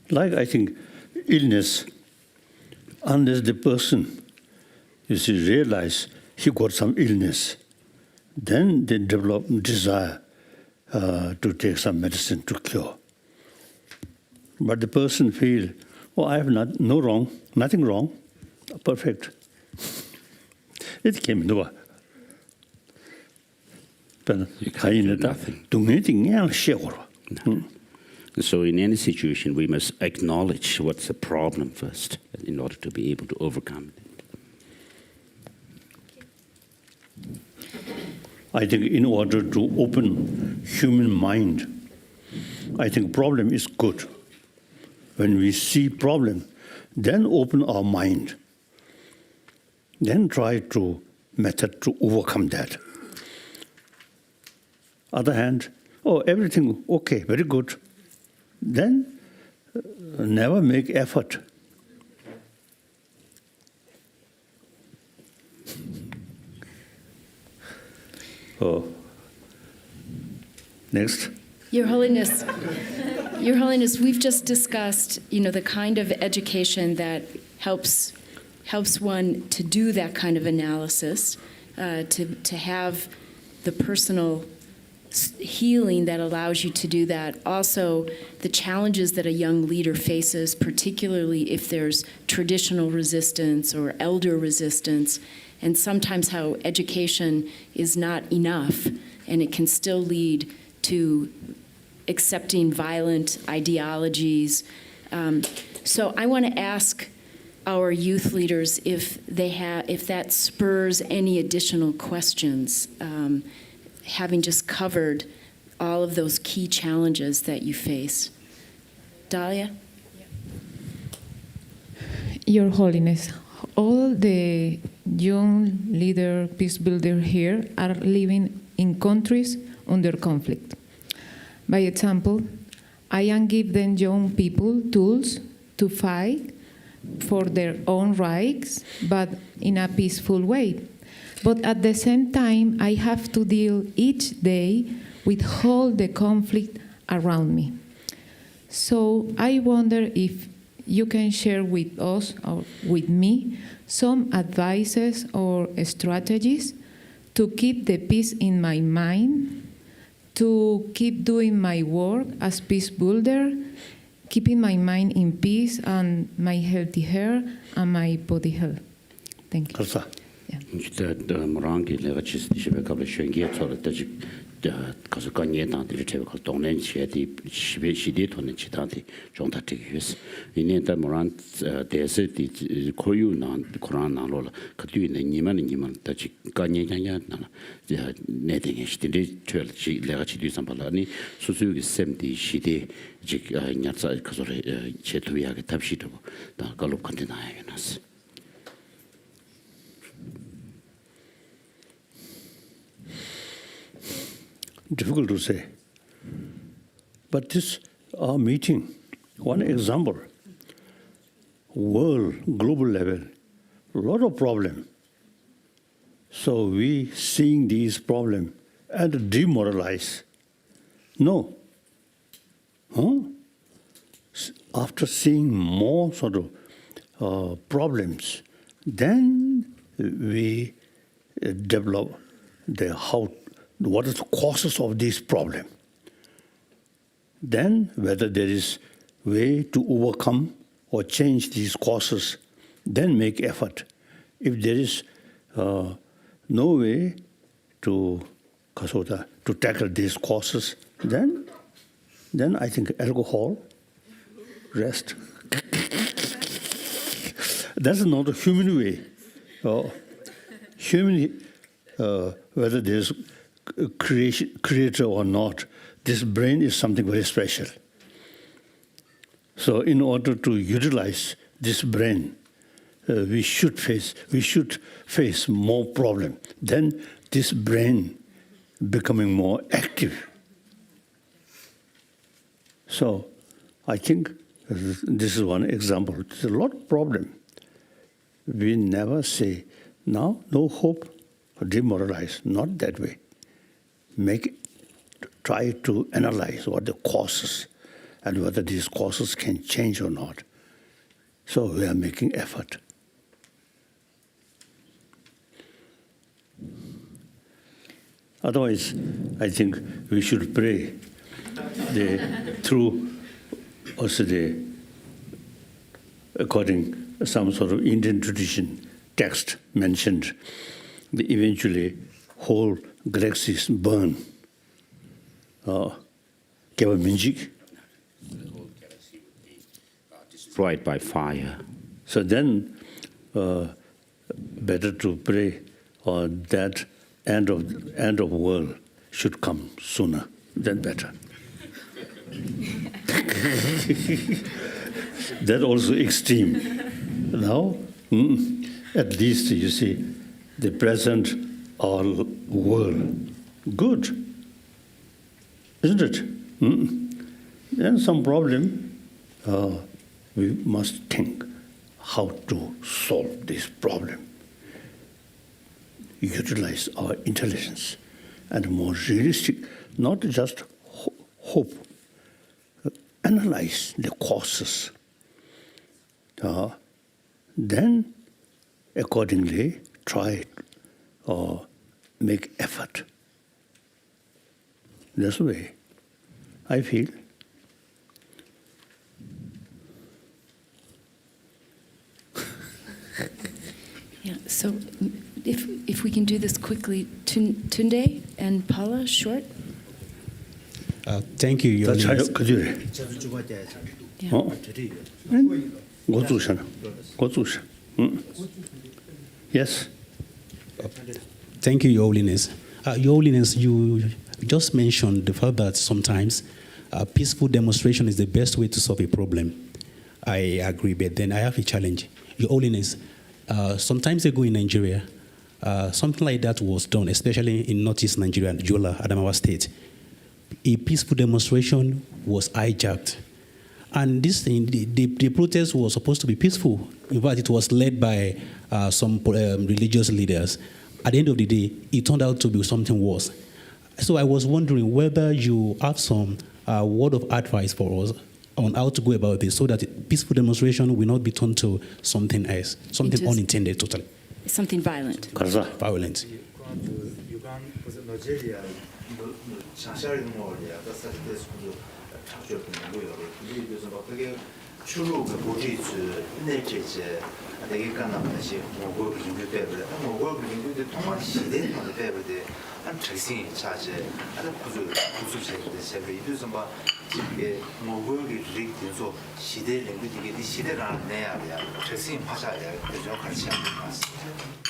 Speaker 5: Like, I think, illness, unless the person, realize he got some illness, then they develop desire to take some medicine to cure. But the person feel, I have nothing wrong, perfect. It came into
Speaker 4: So in any situation, we must acknowledge what's the problem first in order to be able to overcome it.
Speaker 5: I think in order to open human mind, I think problem is good. When we see problem, then open our mind. Then try to method to overcome that. Other hand, everything okay, very good. Then never make effort. Next.
Speaker 1: Your Holiness, we've just discussed, the kind of education that helps one to do that kind of analysis, to have the personal healing that allows you to do that. Also, the challenges that a young leader faces, particularly if there's traditional resistance or elder resistance, and sometimes how education is not enough, and it can still lead to accepting violent ideologies. So I want to ask our youth leaders if that spurs any additional questions, having just covered all of those key challenges that you face. Dahlia?
Speaker 3: Your Holiness, all the young leader, peace builder here are living in countries under conflict. By example, I am giving young people tools to fight for their own rights, but in a peaceful way. But at the same time, I have to deal each day with all the conflict around me. So I wonder if you can share with us or with me some advices or strategies to keep the peace in my mind, to keep doing my work as peace builder, keeping my mind in peace and my healthy hair and my body health. Thank you.
Speaker 5: Kalsa.
Speaker 4: Morangi lega chis di shebe kabla shwengi tsora taji kaso kanye dan di chebe kal tongnen che di shibe shide tonen chi dan di jongta tigis ine da moran dese di koyu nan koran nan lo katu ne niman taji kanye nya na ne de ngi shide twel chi lega chi du sambala ni susu gi sem di shide ji nya tsa kaso re che tu ya ge tabshi do da galop kante na ya nas.
Speaker 5: Difficult to say. But this, our meeting, one example, world, global level, a lot of problem. So we seeing these problem and demoralize. No. Huh? After seeing more sort of problems, then we develop what is the causes of this problem. Then whether there is way to overcome or change these causes, then make effort. If there is no way to tackle these causes, then I think alcohol, rest. That's not a human way. Whether there's creator or not, this brain is something very special. So in order to utilize this brain, we should face more problem. Then this brain becoming more active. So I think this is one example. There's a lot of problem. We never say, now no hope, or demoralize, not that way. Try to analyze what the causes and whether these causes can change or not. So we are making effort. Otherwise, I think we should pray through also according some sort of Indian tradition text mentioned, eventually whole galaxies burn.
Speaker 4: Destroyed by fire.
Speaker 5: So then, better to pray that end of world should come sooner than better. That also extreme. Now, at least you see the present our world good, isn't it? Then some problem, we must think how to solve this problem. Utilize our intelligence and more realistic, not just hope, analyze the causes. Then accordingly try or make effort. That's the way I feel.
Speaker 1: Yeah, so if we can do this quickly, Tunde and Paula, short.
Speaker 8: Thank you, Your Holiness.
Speaker 5: Yes.
Speaker 8: Thank you, Your Holiness. Your Holiness, you just mentioned the fact that sometimes peaceful demonstration is the best way to solve a problem. I agree, but then I have a challenge. Your Holiness, some time ago in Nigeria, something like that was done, especially in northeast Nigeria, Yola, Adamawa State. A peaceful demonstration was hijacked. And this thing, the protest was supposed to be peaceful. In fact, it was led by some religious leaders. At the end of the day, it turned out to be something worse. So I was wondering whether you have some word of advice for us on how to go about this so that peaceful demonstration will not be turned to something else, something
Speaker 1: It is-
Speaker 8: unintended totally,
Speaker 1: Something violent.
Speaker 5: 가서
Speaker 8: violent.
Speaker 2: 유관 무슨 나이지리아 장샤리 모리아 다사데 스쿠도 탁죠 뭐요 이게 그래서 어떻게 주로 그 보지츠 내제제 되게 간나듯이 뭐고 그림도 때문에 뭐고 그림도 동안 시대 동안 때문에 한 특징이 차지 아주 구수체인데 제가 이도서 막 이게 뭐고 그림도 시대 랭귀지 시대라는 내야 특징이 파자야 그죠 같이 하는 것 같습니다.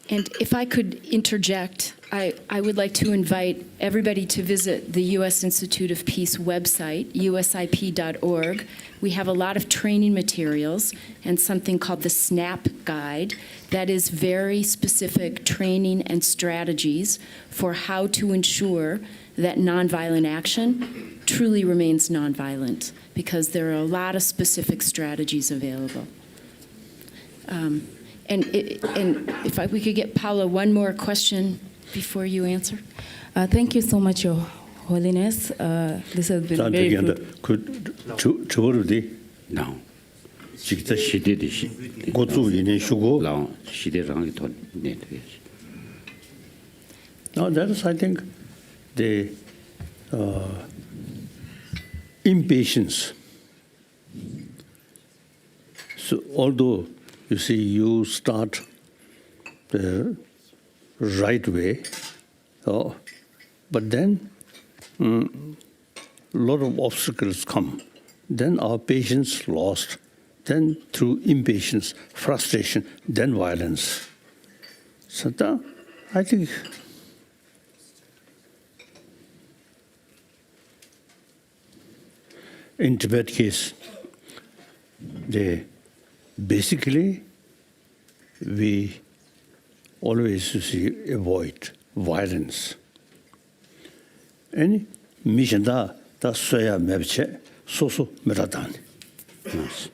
Speaker 1: And if I could interject, I would like to invite everybody to visit the U.S. Institute of Peace website, usip.org. We have a lot of training materials and something called the SNAP Guide that is very specific training and strategies for how to ensure that nonviolent action truly remains nonviolent, because there are a lot of specific strategies available. And if we could get Paula one more question before you answer.
Speaker 6: Thank you so much, Your Holiness. This has been very
Speaker 5: 저한테
Speaker 6: good.
Speaker 5: 그 저거로디
Speaker 4: now.
Speaker 5: 직접
Speaker 4: 시대듯이
Speaker 5: 고추 인해 쉬고.
Speaker 4: 라 시대랑 더 내도야지.
Speaker 5: Now that is, I think, the impatience. So although you see you start the right way, but then a lot of obstacles come. Then our patience lost. Then through impatience, frustration, then violence. So that, I think in Tibet case, basically we always avoid violence. And mission da soya mebche soso meradani.
Speaker 4: Yes.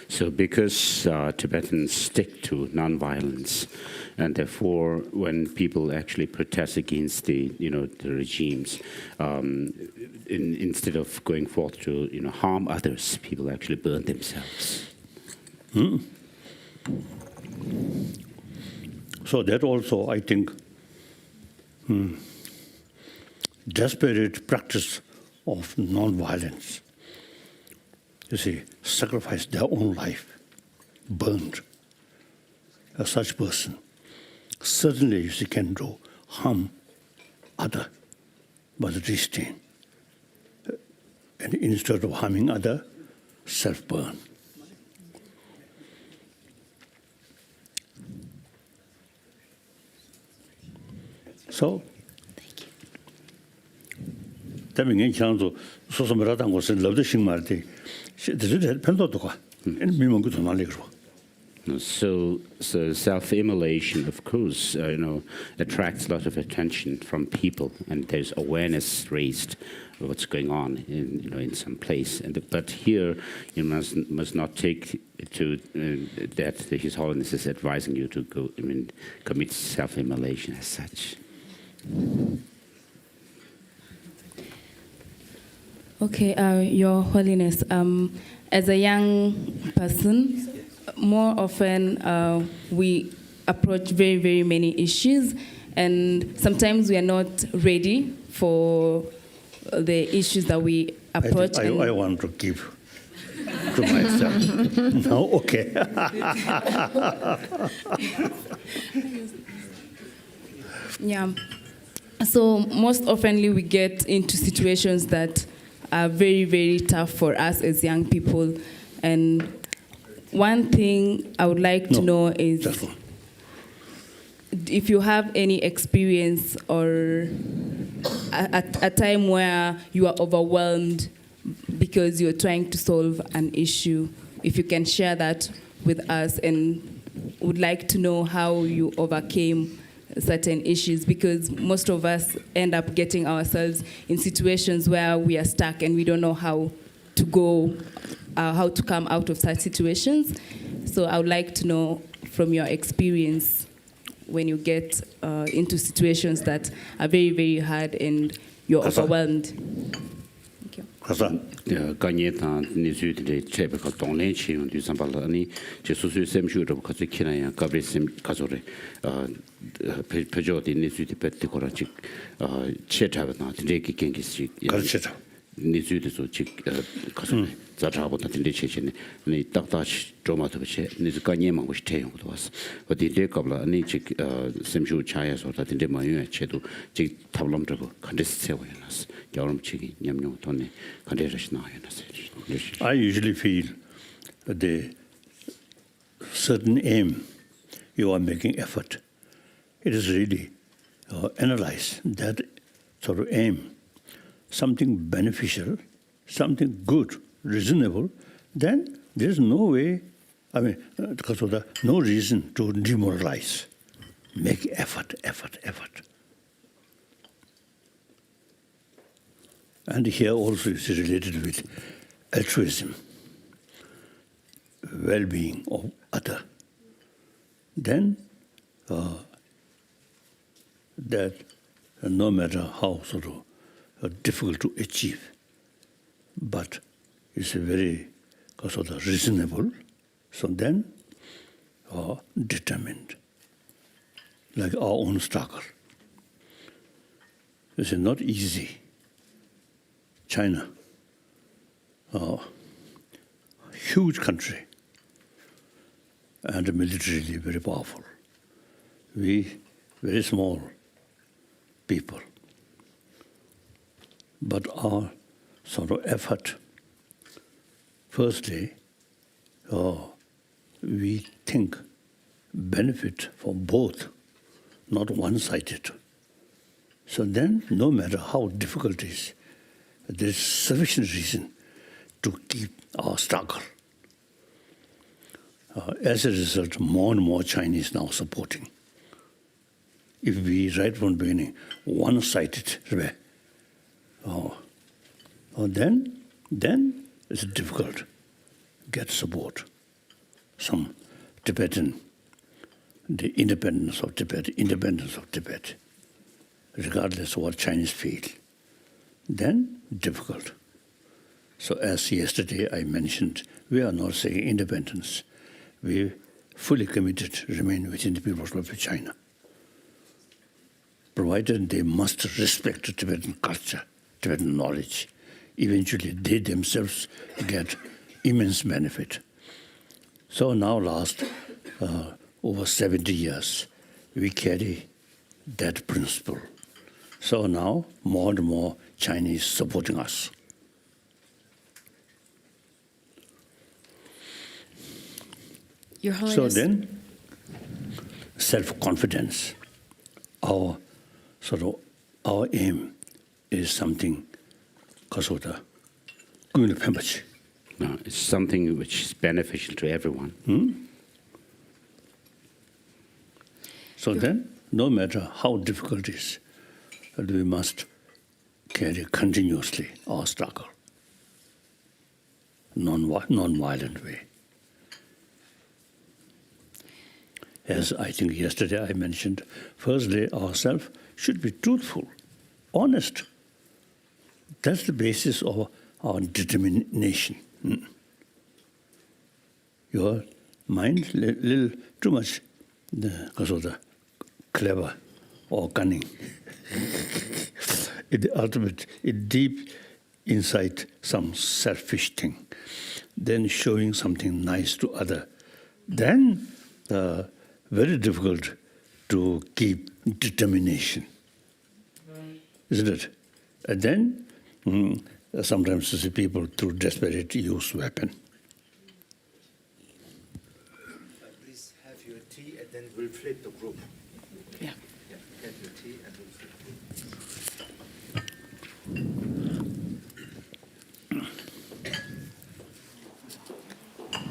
Speaker 4: So because Tibetans stick to nonviolence, and therefore when people actually protest against the regimes, instead of going forth to harm others, people actually burn themselves.
Speaker 5: So that also, I think, desperate practice of nonviolence. You see, sacrifice their own life, burned. Such person certainly, you see, can do harm other, but restrain. And instead of harming other, self-burn. So, that means that so some rather was in love the Shingmarti.
Speaker 4: So self-immolation, of course, attracts a lot of attention from people, and there's awareness raised of what's going on in some place. But here, you must not take to that His Holiness is advising you to go, commit self-immolation as such.
Speaker 6: Okay, Your Holiness, as a young person, more often we approach very, very many issues, and sometimes we are not ready for the issues that we approach.
Speaker 5: I want to give to myself. No, okay.
Speaker 6: Yeah. So most oftenly we get into situations that are very, very tough for us as young people. And one thing I would like to know is if you have any experience or a time where you are overwhelmed because you're trying to solve an issue, if you can share that with us, and would like to know how you overcame certain issues, because most of us end up getting ourselves in situations where we are stuck and we don't know how to go, how to come out of such situations. So I would like to know from your experience when you get into situations that are very, very hard and you're
Speaker 4: Kasa.
Speaker 6: overwhelmed. Thank you.
Speaker 5: 가서
Speaker 4: kanye ta ni zu de chebe ka tong len chi yong du sam ba la ni je su su sem shu ro ka zu kina ya ka bre sem ka zo re pe jo de ni zu de pe de ko ra chi che ta ba na de ki ken ki si
Speaker 5: 가르쳐줘.
Speaker 4: ni zu de so chi ka zo re za ta ba ta de che che ni tak ta zho ma de che ni zu ka nye ma wo shi te yong do was wa de de ka la ni chi sem shu cha ya so ta de ma yu che du chi tab lam de ko kan de se wa ya nas 여름 치기 냠냠 돈에 간대라시 나와요.
Speaker 5: I usually feel that the certain aim you are making effort. It is really analyze that sort of aim, something beneficial, something good, reasonable. Then there is no way. I mean, because of that, no reason to demoralize. Make effort. And here also is related with altruism, well-being of other. Then that no matter how sort of difficult to achieve, but it's a very sort of reasonable. So then determined, like our own struggle. This is not easy. China, huge country, and militarily very powerful. We very small people, but our sort of effort. Firstly, we think benefit for both, not one-sided. So then, no matter how difficult it is, there is sufficient reason to keep our struggle. As a result, more and more Chinese now supporting. If we, right from the beginning, one-sided, then it's difficult to get support. Some Tibetan, the independence of Tibet, regardless of what Chinese feel, then difficult. So as yesterday I mentioned, we are not saying independence. We fully committed remain within the People's Republic of China, provided they must respect Tibetan culture, Tibetan knowledge. Eventually they themselves get immense benefit. So now last over 70 years, we carry that principle. So now more and more Chinese supporting us.
Speaker 1: Your Holiness.
Speaker 5: So then, self-confidence, our aim is something,
Speaker 4: No, it's something which is beneficial to everyone.
Speaker 5: So then, no matter how difficult it is, we must carry continuously our struggle, non-violent way. As I think yesterday I mentioned, firstly, ourselves should be truthful, honest. That's the basis of our determination. Your mind, little too much, because of the clever or cunning. The ultimate, deep inside some selfish thing, then showing something nice to other, then very difficult to keep determination, isn't it? And then sometimes you see people through desperate use weapon.
Speaker 2: Please have your tea and then we'll flip the group.
Speaker 1: Yeah.
Speaker 2: Have your tea and we'll flip the group.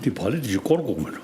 Speaker 5: Die politische korkungen.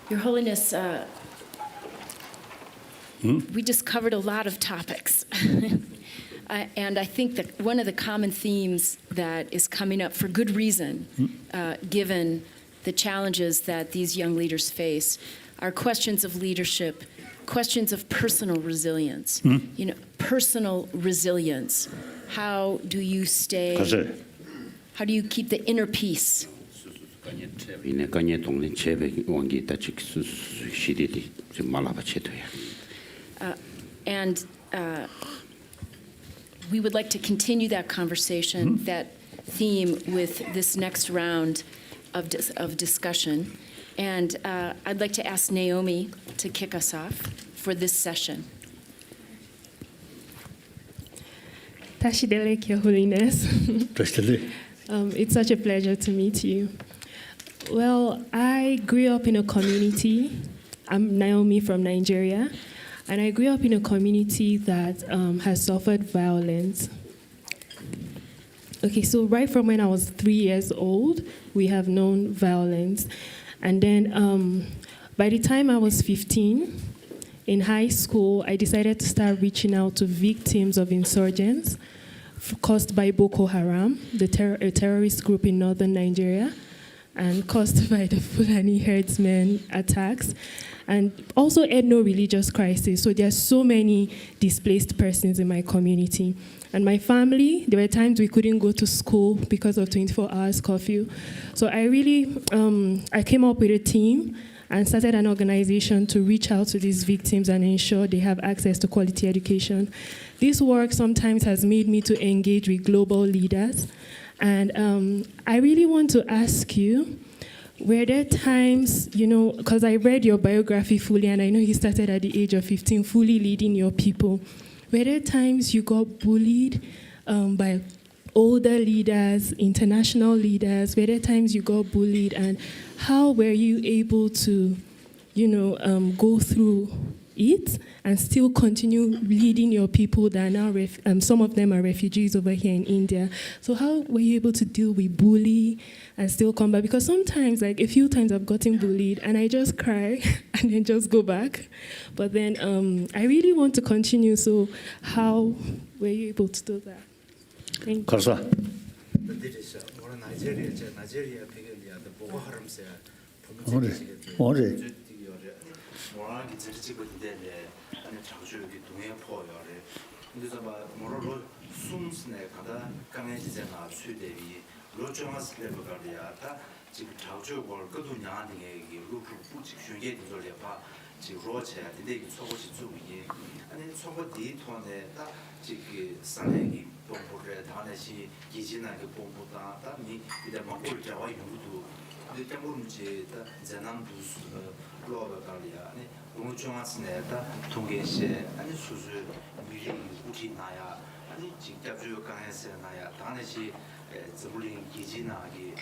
Speaker 1: Your Holiness, we just covered a lot of topics. And I think that one of the common themes that is coming up for good reason, given the challenges that these young leaders face, are questions of leadership, questions of personal resilience. You know, personal resilience. How do you stay? How do you keep the inner peace? And we would like to continue that conversation, that theme, with this next round of discussion. And I'd like to ask Naomi to kick us off for this session.
Speaker 12: Tashidelek, Your Holiness. It's such a pleasure to meet you. Well, I grew up in a community. I'm Naomi from Nigeria, and I grew up in a community that has suffered violence. Okay, so right from when I was 3 years old, we have known violence. And then by the time I was 15, in high school, I decided to start reaching out to victims of insurgents caused by Boko Haram, a terrorist group in northern Nigeria, and caused by the Fulani herdsmen attacks, and also ethno-religious crisis. So there are so many displaced persons in my community. And my family, there were times we couldn't go to school because of 24 hours curfew. So I really, I came up with a team and started an organization to reach out to these victims and ensure they have access to quality education. This work sometimes has made me to engage with global leaders. And I really want to ask you, were there times, you know, because I read your biography fully, and I know you started at the age of 15, fully leading your people. Were there times you got bullied by older leaders, international leaders? Were there times you got bullied, and how were you able to, you know, go through it and still continue leading your people that are now, some of them are refugees over here in India? So how were you able to deal with bully and still come back? Because sometimes, like a few times I've gotten bullied and I just cry and then just go back. But then I really want to continue, so how were you able to do that? Thank you.
Speaker 2: 모라기 지르지거든데 아니 자주기 동해 포요래 그래서 막 모로로 숨스네 가다 강해지잖아 수대비 로정하스레버가리아다 지금 자주고 그도 냐한테 얘기 루프 부직 슈게 들려 봐 지금 로체야 근데 이게 소고시 주기 아니 소고디 통에 다 지금 산에기 봉보를 다네시 기지나 그 봉보다 다니 이제 막 올자와 용도 근데 때문에 다 재난도 로버가리아 아니 공중하스네다 통계시 아니 수수 미리 우티나야 아니 직접 주요강에서나야 당시 저불린 기지나기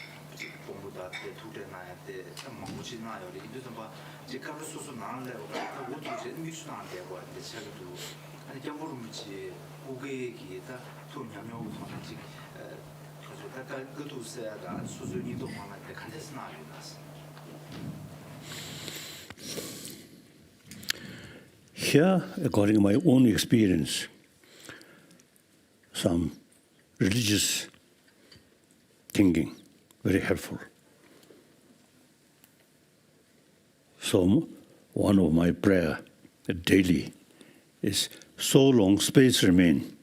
Speaker 2: 공부다 때 두대나야 때참 무지나요 이래서 봐 직접 수수 나는데고 어떻게 미수나 되고 근데 저도 아니 경고rum지 고객이다 통념용 통지 그래서 그것도 세다 수준이도 많은데 간데스 나요나스
Speaker 5: Here, according to my own experience, some religious thinking, very helpful. So, one of my prayer daily is, so long space remain,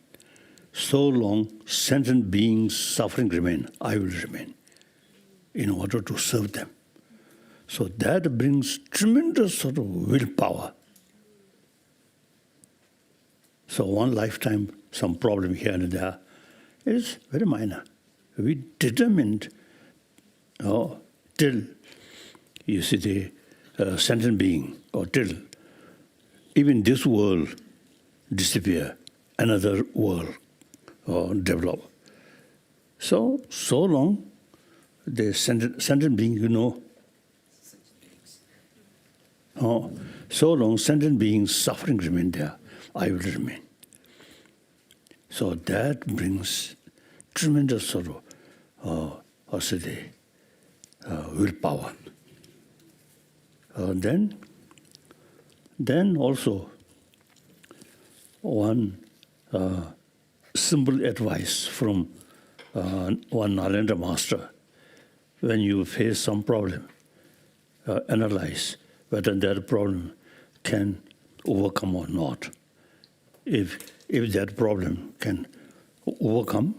Speaker 5: so long sentient beings suffering remain, I will remain, in order to serve them. So that brings tremendous sort of willpower. So one lifetime, some problem here and there, is very minor. We determined till you see the sentient being, or till even this world disappear, another world develop. So long the sentient being, you know, so long sentient beings suffering remain there, I will remain. So that brings tremendous sort of willpower. Then also one simple advice from one Nalanda master: when you face some problem, analyze whether that problem can overcome or not. If that problem can overcome,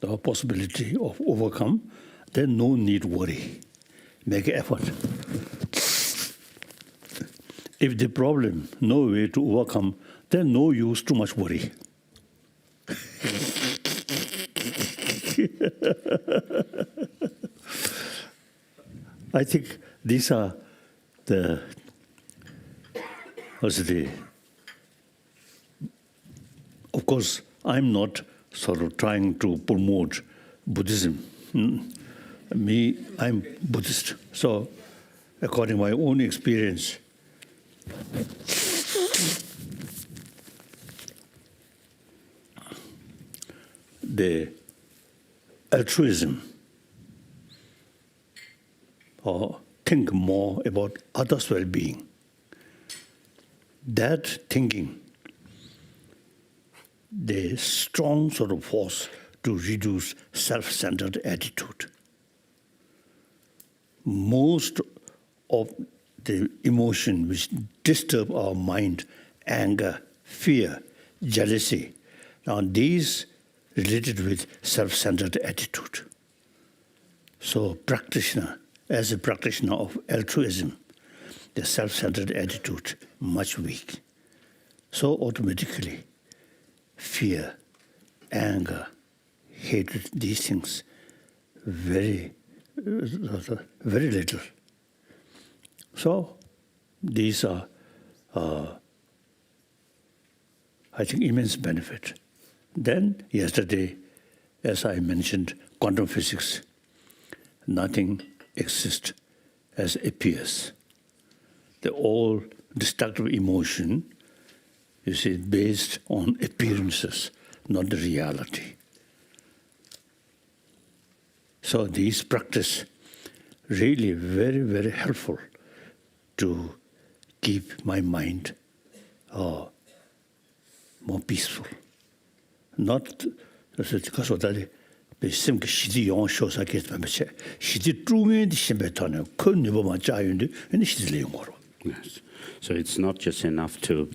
Speaker 5: the possibility of overcome, then no need worry. Make effort. If the problem no way to overcome, then no use too much worry. I think these are the of course, I'm not sort of trying to promote Buddhism. I'm Buddhist. So, according to my own experience, the altruism, or think more about others' well-being, that thinking, the strong sort of force to reduce self-centered attitude. Most of the emotion which disturb our mind, anger, fear, jealousy, now these related with self-centered attitude. So as a practitioner of altruism, the self-centered attitude much weak. So automatically, fear, anger, hatred, these things, very little. So these are, I think, immense benefit. Then yesterday, as I mentioned, quantum physics, nothing exists as appears. The all destructive emotion, you see, based on appearances, not the reality. So these practice really very, very helpful to keep my mind more peaceful. Not because of that. Yes.
Speaker 4: So it's not just enough to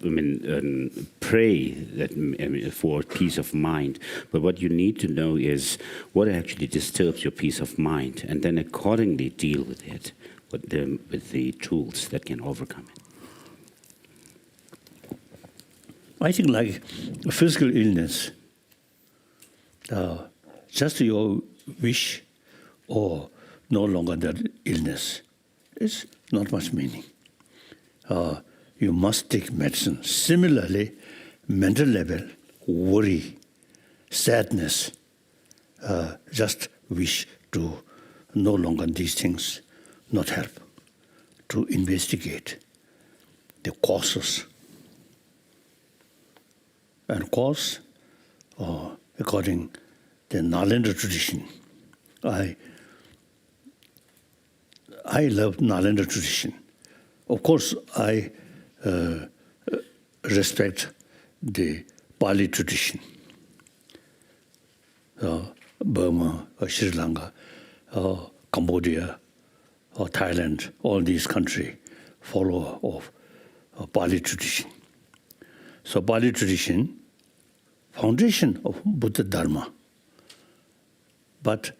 Speaker 4: pray that, for peace of mind, but what you need to know is what actually disturbs your peace of mind, and then accordingly deal with it with the tools that can overcome it.
Speaker 5: I think like physical illness, just your wish or no longer that illness is not much meaning. You must take medicine. Similarly, mental level, worry, sadness, just wish to no longer these things, not help, to investigate the causes. And cause, according to the Nalanda tradition, I love Nalanda tradition. Of course, I respect the Pali tradition. Burma, Sri Lanka, Cambodia, Thailand, all these countries follow of Pali tradition. So Pali tradition, foundation of Buddha Dharma, but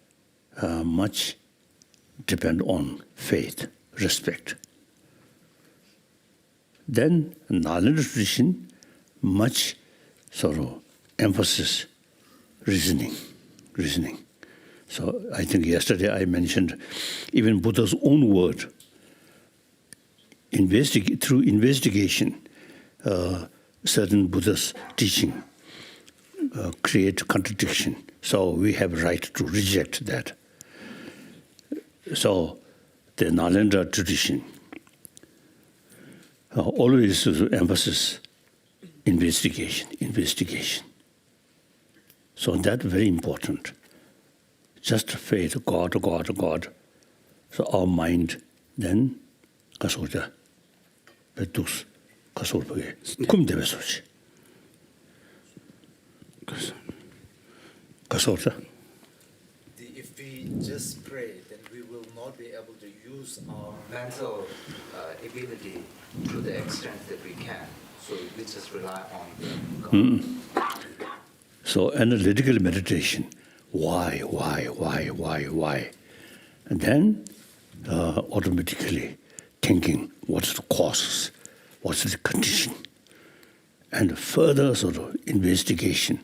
Speaker 5: much depend on faith, respect. Then Nalanda tradition, much sort of emphasis, reasoning. So I think yesterday I mentioned even Buddha's own word, through investigation, certain Buddha's teaching create contradiction. So we have right to reject that. So the Nalanda tradition always emphasis investigation. So that's very important. Just faith, God. So our mind then 가서자 베투스 가서 보게 꿈대면서지 가서자
Speaker 2: If we just pray, then we will not be able to use our mental ability to the extent that we can. So we just rely on God.
Speaker 5: So analytical meditation, why? And then automatically thinking, what's the causes, what's the condition, and further sort of investigation,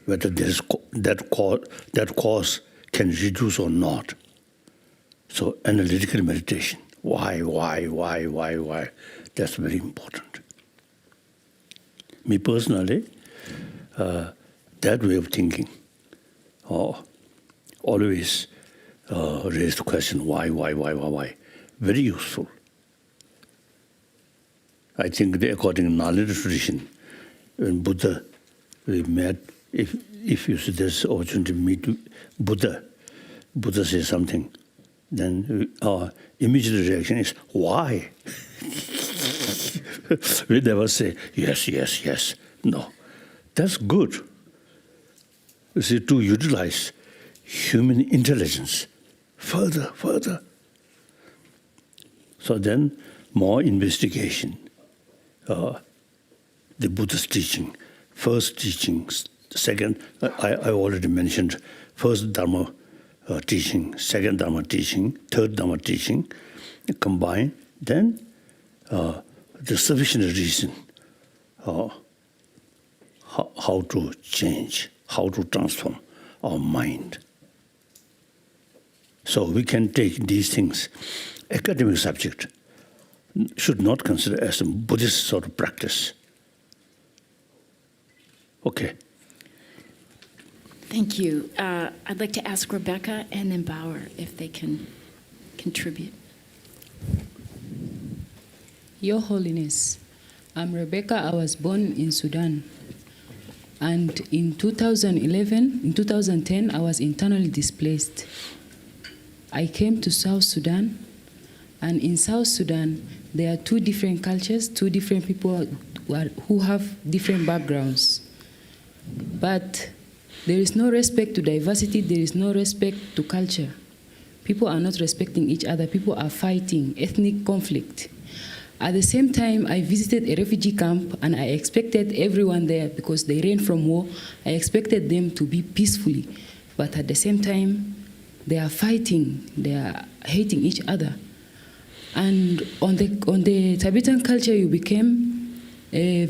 Speaker 5: whether there is that cause can reduce or not. So analytical meditation, why? That's very important. Me personally, that way of thinking always raised the question, why? Very useful. I think that according to knowledge tradition, when Buddha we met, if you see there's opportunity to meet Buddha says something, then our immediate reaction is, why? We never say, yes. No. That's good. You see, to utilize human intelligence further. So then, more investigation. The Buddha's teaching, first teaching, second, I already mentioned, first Dharma teaching, second Dharma teaching, third Dharma teaching, combined, then the sufficient reason how to change, how to transform our mind. So we can take these things. Academic subject should not consider as a Buddhist sort of practice. Okay.
Speaker 1: Thank you. I'd like to ask Rebecca and then Bauer if they can contribute.
Speaker 13: Your Holiness, I'm Rebecca. I was born in Sudan. And in 2010, I was internally displaced. I came to South Sudan. And in South Sudan, there are two different cultures, two different people who have different backgrounds. But there is no respect to diversity, there is no respect to culture. People are not respecting each other, people are fighting, ethnic conflict. At the same time, I visited a refugee camp and I expected everyone there, because they ran from war, I expected them to be peacefully. But at the same time, they are fighting, they are hating each other. And on the Tibetan culture, you became a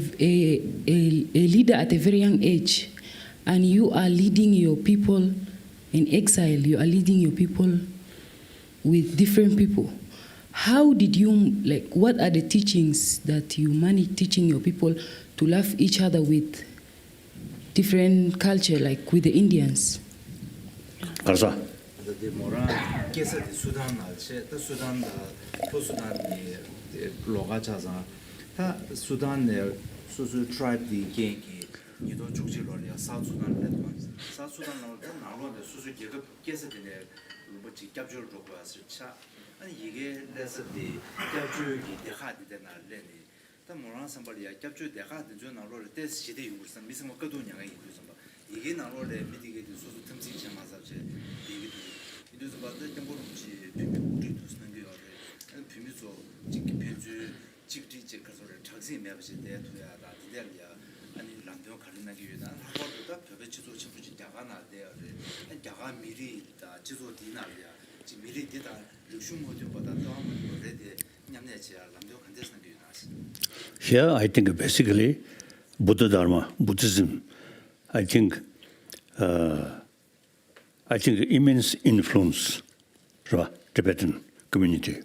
Speaker 13: leader at a very young age. And you are leading your people in exile, you are leading your people with different people. How did you, what are the teachings that you manage teaching your people to love each other with different culture, like with the Indians?
Speaker 5: Karsa.
Speaker 2: The Moran, guess at the Sudan, the Sudan, the Logachaza, the Sudan, Susu tribe, the Genki, you don't choose South Sudan, South Sudan, the Susu guess at the capture was and you less of the capture the heart than our lady. The Moran somebody captured the heart and join our road, this city was some missing Kadunya. You get our road mitigated so to Timsi Chamazache. It is about the temple of Snuggy and Pimiso, Chicky Penju, Chicky Checkers or Taxi Mavs there to Delia and in Lando Kalinagi, and how about the Pevecho Chipuchi Davana there, and Java Miri, Chizo Dinaria, Miri did a Lushumudu, but a dom already Yamnecha, Lando Candesnaginas.
Speaker 5: Here, I think basically Buddha Dharma, Buddhism, I think immense influence for Tibetan community.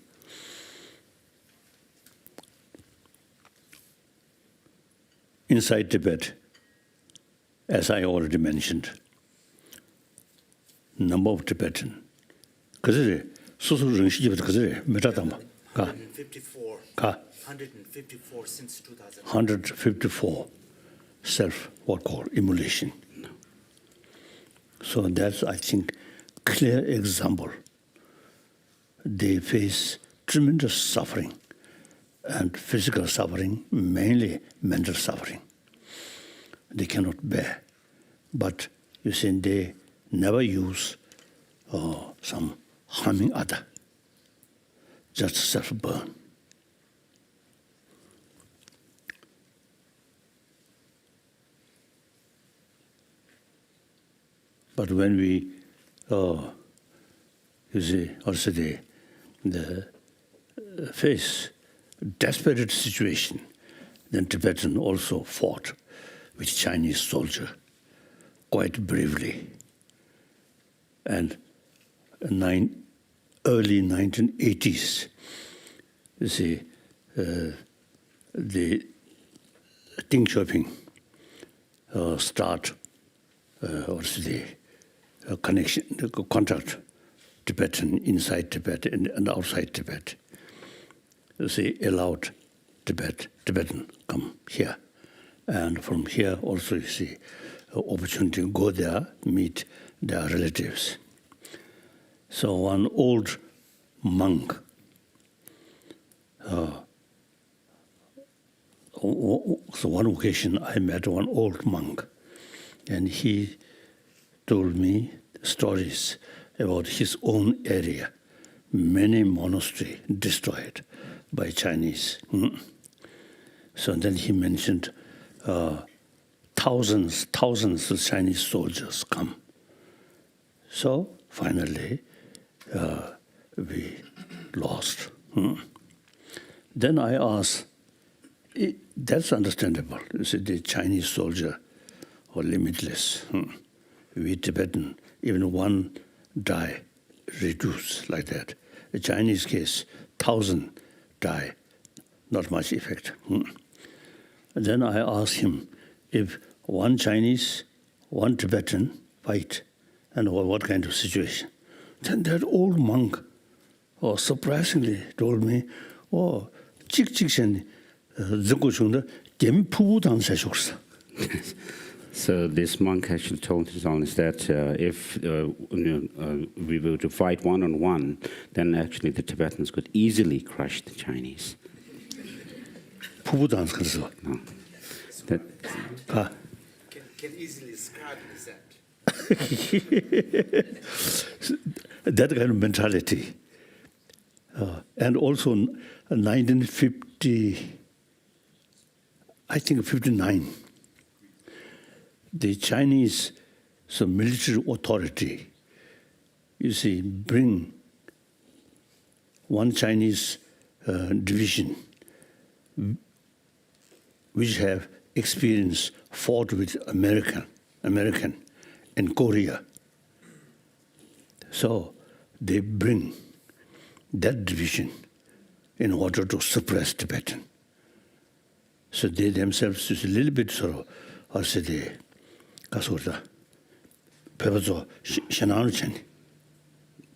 Speaker 5: Inside Tibet, as I already mentioned, number of Tibetan.
Speaker 2: 154 since 2000.
Speaker 5: 154 what called emulation. So that's, I think, clear example. They face tremendous suffering, and physical suffering, mainly mental suffering. They cannot bear. But you see, they never use some harming other, just self-burn. But when we, you see, also the face desperate situation, then Tibetan also fought with Chinese soldier quite bravely. And early 1980s, you see, the Deng Xiaoping start also the connection, the contact Tibetan inside Tibet and outside Tibet. You see, allowed Tibetan come here. And from here also you see opportunity to go there, meet their relatives. So one old monk, so one occasion I met one old monk, and he told me stories about his own area, many monasteries destroyed by Chinese. So then he mentioned thousands of Chinese soldiers come. So finally, we lost. Then I asked, that's understandable. You see, the Chinese soldier are limitless. We Tibetan, even one die, reduce like that. The Chinese case, 1,000 die, not much effect. Then I asked him, if one Chinese, one Tibetan fight, and what kind of situation? Then that old monk surprisingly told me,
Speaker 4: So this monk actually told His Holiness that if we were to fight one-on-one, then actually the Tibetans could easily crush the Chinese.
Speaker 5: No.
Speaker 2: Can easily describe that.
Speaker 5: That kind of mentality. And also in 1950, I think 59, the Chinese military authority, you see, bring one Chinese division which have experience fought with American in Korea. So they bring that division in order to suppress Tibetan. So they themselves is a little bit sort of,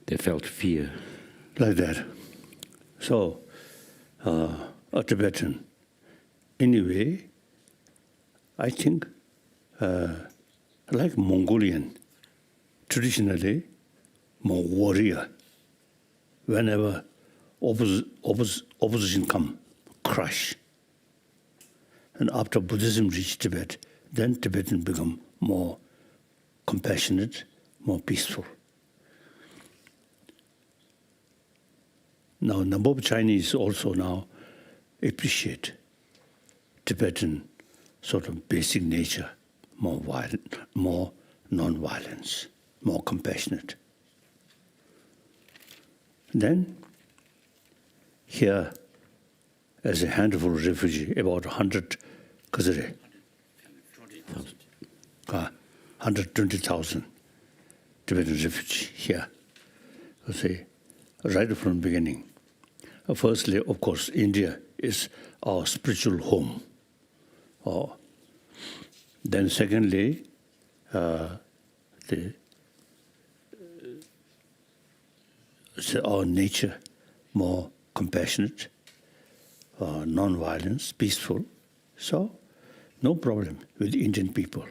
Speaker 4: they felt fear.
Speaker 5: Like that. So a Tibetan, anyway, I think, like Mongolian, traditionally, more warrior. Whenever opposition come, crush. And after Buddhism reached Tibet, then Tibetan become more compassionate, more peaceful. Now, number of Chinese also now appreciate Tibetan sort of basic nature, more violent, more non-violence, more compassionate. Then, here, as a handful of refugees, about 100 Kazare, 120,000 Tibetan refugees here. You see, right from the beginning. Firstly, of course, India is our spiritual home. Then secondly, our nature, more compassionate, non-violence, peaceful. So, no problem with Indian people.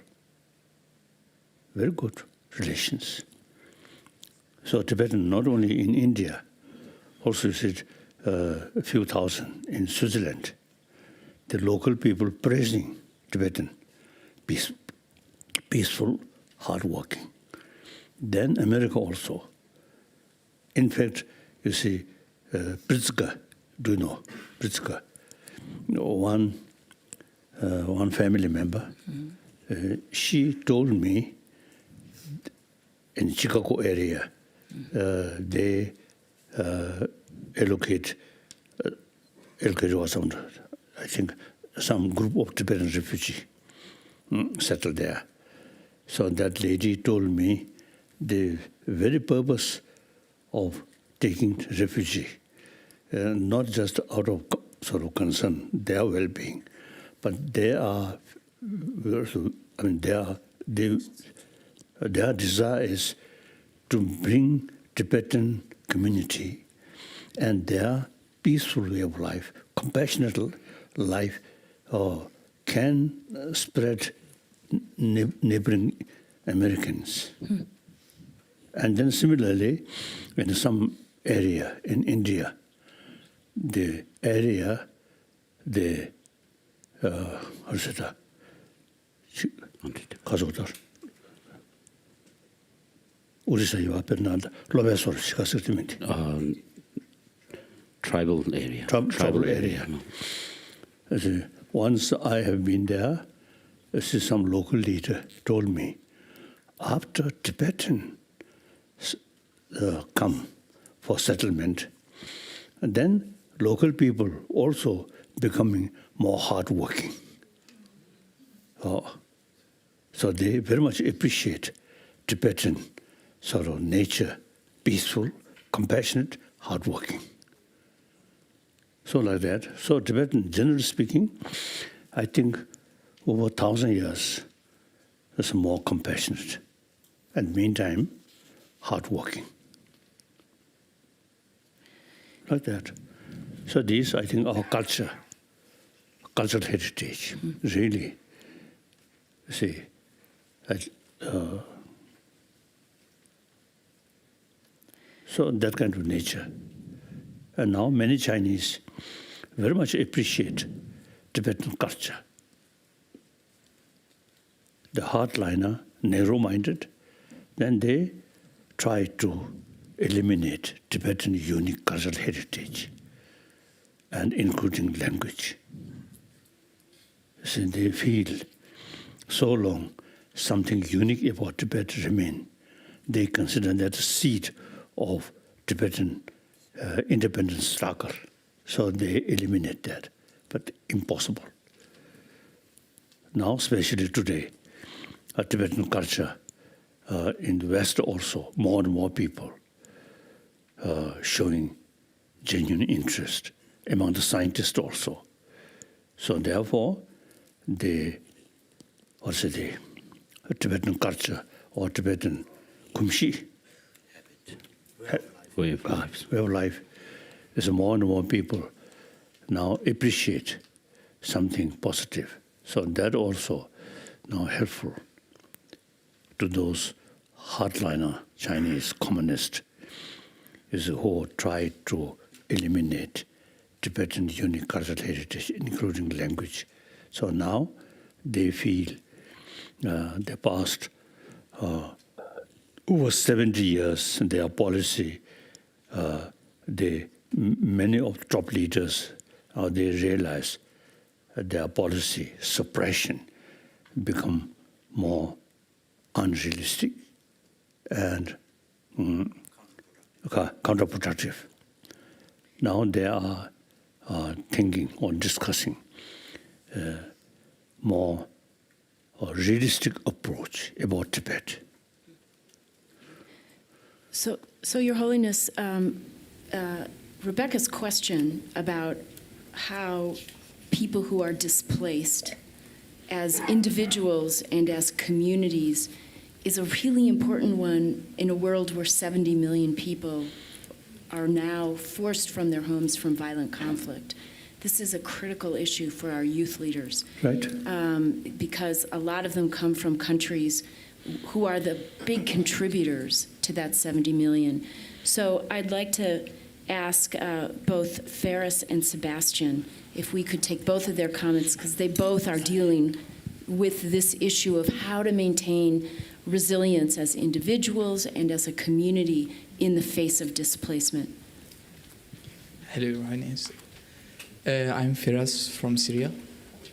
Speaker 5: Very good relations. So Tibetan, not only in India, also a few thousand in Switzerland. The local people praising Tibetan, peaceful, hardworking. Then America also. In fact, you see, Pritzker, do you know Pritzker? One family member, she told me in Chicago area, they allocate was some, I think, some group of Tibetan refugees settled there. So that lady told me the very purpose of taking refugee, not just out of sort of concern their well-being, but their desire is to bring Tibetan community and their peaceful way of life, compassionate life, can spread neighboring Americans. And then similarly, in some area in India, the area,
Speaker 4: tribal area.
Speaker 5: Tribal area. Once I have been there, some local leader told me, after Tibetan come for settlement, and then local people also becoming more hardworking. So they very much appreciate Tibetan sort of nature, peaceful, compassionate, hardworking. So like that. So Tibetan, generally speaking, I think over 1,000 years, is more compassionate, and meantime, hardworking. Like that. So these, I think, our cultural heritage, really. See, so that kind of nature. And now many Chinese very much appreciate Tibetan culture. The hardliner, narrow-minded, then they try to eliminate Tibetan unique cultural heritage, and including language. So they feel so long something unique about Tibet remain. They consider that the seed of Tibetan independence struggle. So they eliminate that, but impossible. Now, especially today, Tibetan culture in the West also, more and more people showing genuine interest among the scientists also. So therefore, the Tibetan culture or Tibetan kumshi,
Speaker 4: way of life,
Speaker 5: is more and more people now appreciate something positive. So that also now helpful to those hardliner Chinese communists who try to eliminate Tibetan unique cultural heritage, including language. So now they feel the past over 70 years, their policy, many of the top leaders, they realize their policy suppression become more unrealistic and counterproductive. Now they are thinking or discussing more realistic approach about Tibet.
Speaker 1: So Your Holiness, Rebecca's question about how people who are displaced as individuals and as communities is a really important one in a world where 70 million people are now forced from their homes from violent conflict. This is a critical issue for our youth leaders.
Speaker 5: Right.
Speaker 1: Because a lot of them come from countries who are the big contributors to that 70 million. So I'd like to ask both Ferris and Sebastian if we could take both of their comments, because they both are dealing with this issue of how to maintain resilience as individuals and as a community in the face of displacement.
Speaker 14: Hello, Your Highness. I'm Firas from Syria,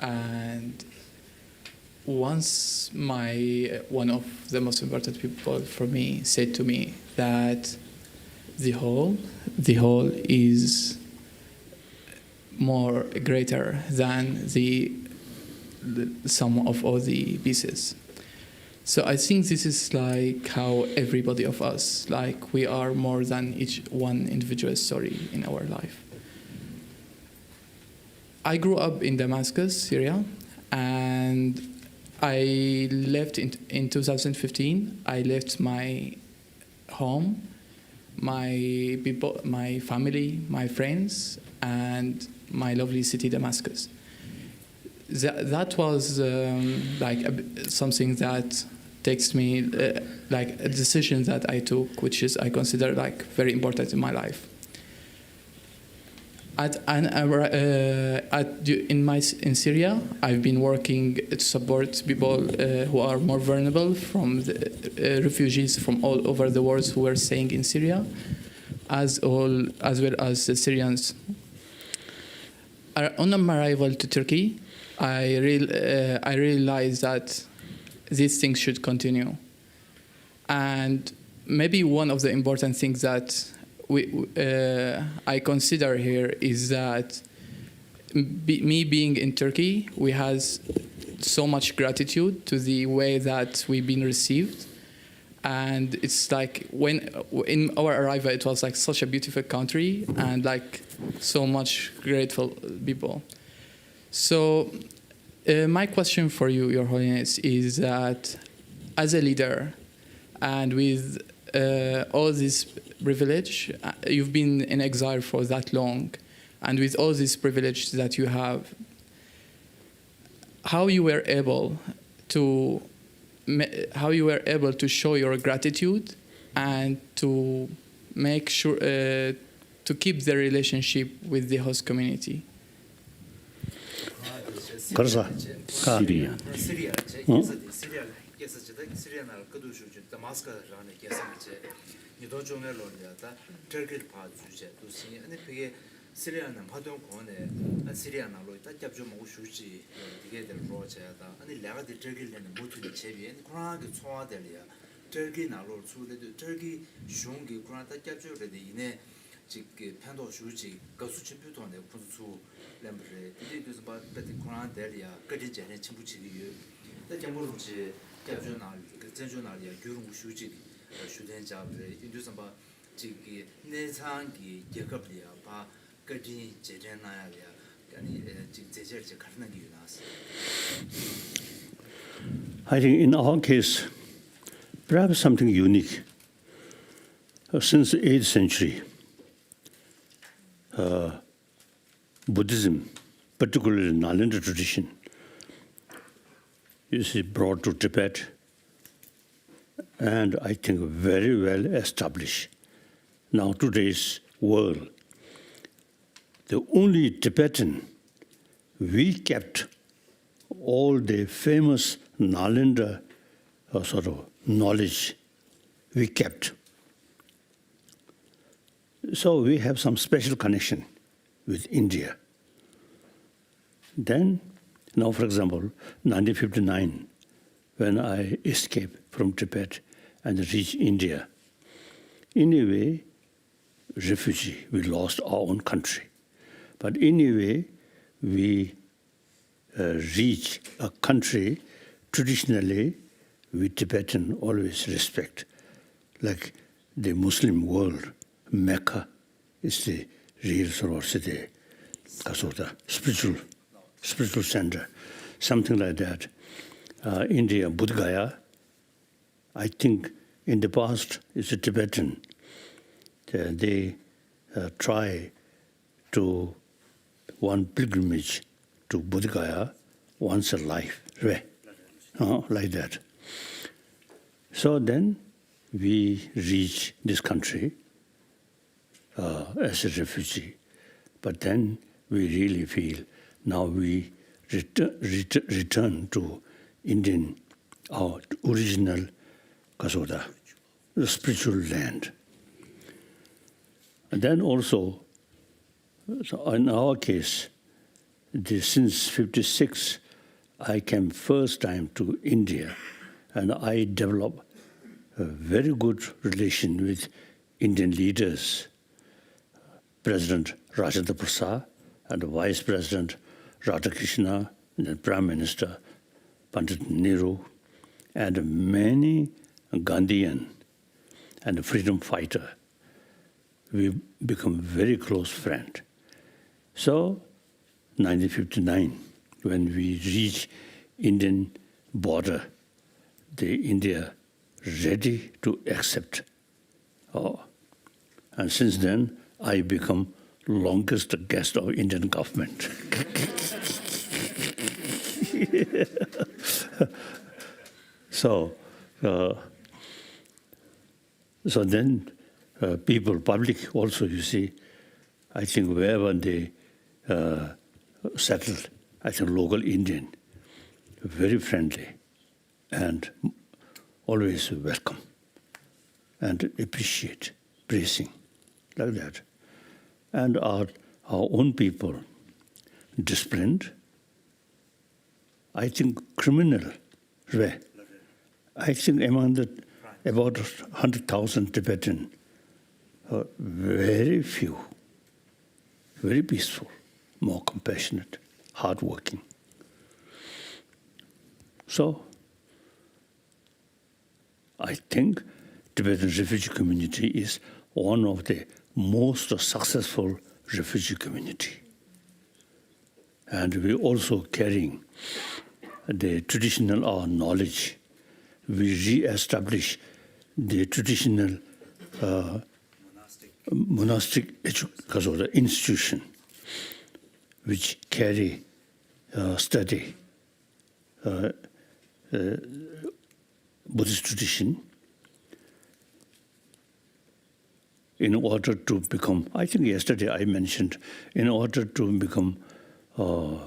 Speaker 14: and once one of the most important people for me said to me that the whole is more greater than the sum of all the pieces. So I think this is like how everybody of us, like we are more than each one individual story in our life. I grew up in Damascus, Syria, and I left in 2015. I left my home, my people, my family, my friends, and my lovely city, Damascus. That was something that takes me like a decision that I took, which is I consider like very important in my life. In Syria, I've been working to support people who are more vulnerable, from the refugees from all over the world who are staying in Syria, as well as the Syrians. On my arrival to Turkey, I realized that these things should continue. And maybe one of the important things that I consider here is that me being in Turkey, we have so much gratitude to the way that we've been received. And it's like when in our arrival, it was like such a beautiful country and like so much grateful people. So my question for you, Your Holiness, is that as a leader and with all this privilege, you've been in exile for that long, and with all this privilege that you have, how you were able to show your gratitude and to make sure to keep the relationship with the host community?
Speaker 5: 그래서
Speaker 4: 시리아.
Speaker 2: 시리아는 파동 권에 시리아나로 딱잡죠 뭐 수지 되게 될 로제다 아니 내가들 저기는 모두를 제비엔 그러하게 소화될이야 저기 나로 수도 저기 숑기 그러나 딱잡죠 이네 즉 편도 수지 가수 친구도 안 되고 군수 램브레 이제도 봐 배트 그러나 될이야 그지 전에 친구치기แต่모르지 잡죠 날 그전조 날이야 교육 수지 수된 잡레 인도선 봐 지기 내상기 계급이야 봐
Speaker 5: I think in our case, perhaps something unique. Since the 8th century, Buddhism, particularly Nalanda tradition, is brought to Tibet, and I think very well established. Now today's world, the only Tibetan, we kept all the famous Nalanda sort of knowledge, we kept. So we have some special connection with India. Then, now for example, 1959, when I escaped from Tibet and reached India, in a way, refugee, we lost our own country. But anyway, we reach a country traditionally we Tibetan always respect, like the Muslim world. Mecca is the real sort of city, sort of spiritual center, something like that. India, Bodh Gaya, I think in the past is a Tibetan. They try to one pilgrimage to Bodh Gaya once a life, like that. So then we reach this country as a refugee. But then we really feel now we return to Indian, our original Kasoda, the spiritual land. And then also, so in our case, since '56, I came first time to India, and I developed a very good relation with Indian leaders, President Rajendra Prasad and Vice President Radhakrishna, and the Prime Minister Pandit Nehru, and many Gandhian and freedom fighter. We become very close friend. So, 1959, when we reach Indian border, the India ready to accept. And since then, I become longest guest of Indian government. So then people, public also, you see, I think wherever they settled, I think local Indian, very friendly and always welcome and appreciate, praising, like that. And our own people, disciplined, I think criminal, I think among the about 100,000 Tibetan, very few, very peaceful, more compassionate, hardworking. So, I think Tibetan refugee community is one of the most successful refugee community. And we also carrying the traditional knowledge. We re-establish the traditional monastic institution, which carry study Buddhist tradition in order to become, I think yesterday I mentioned, in order to become a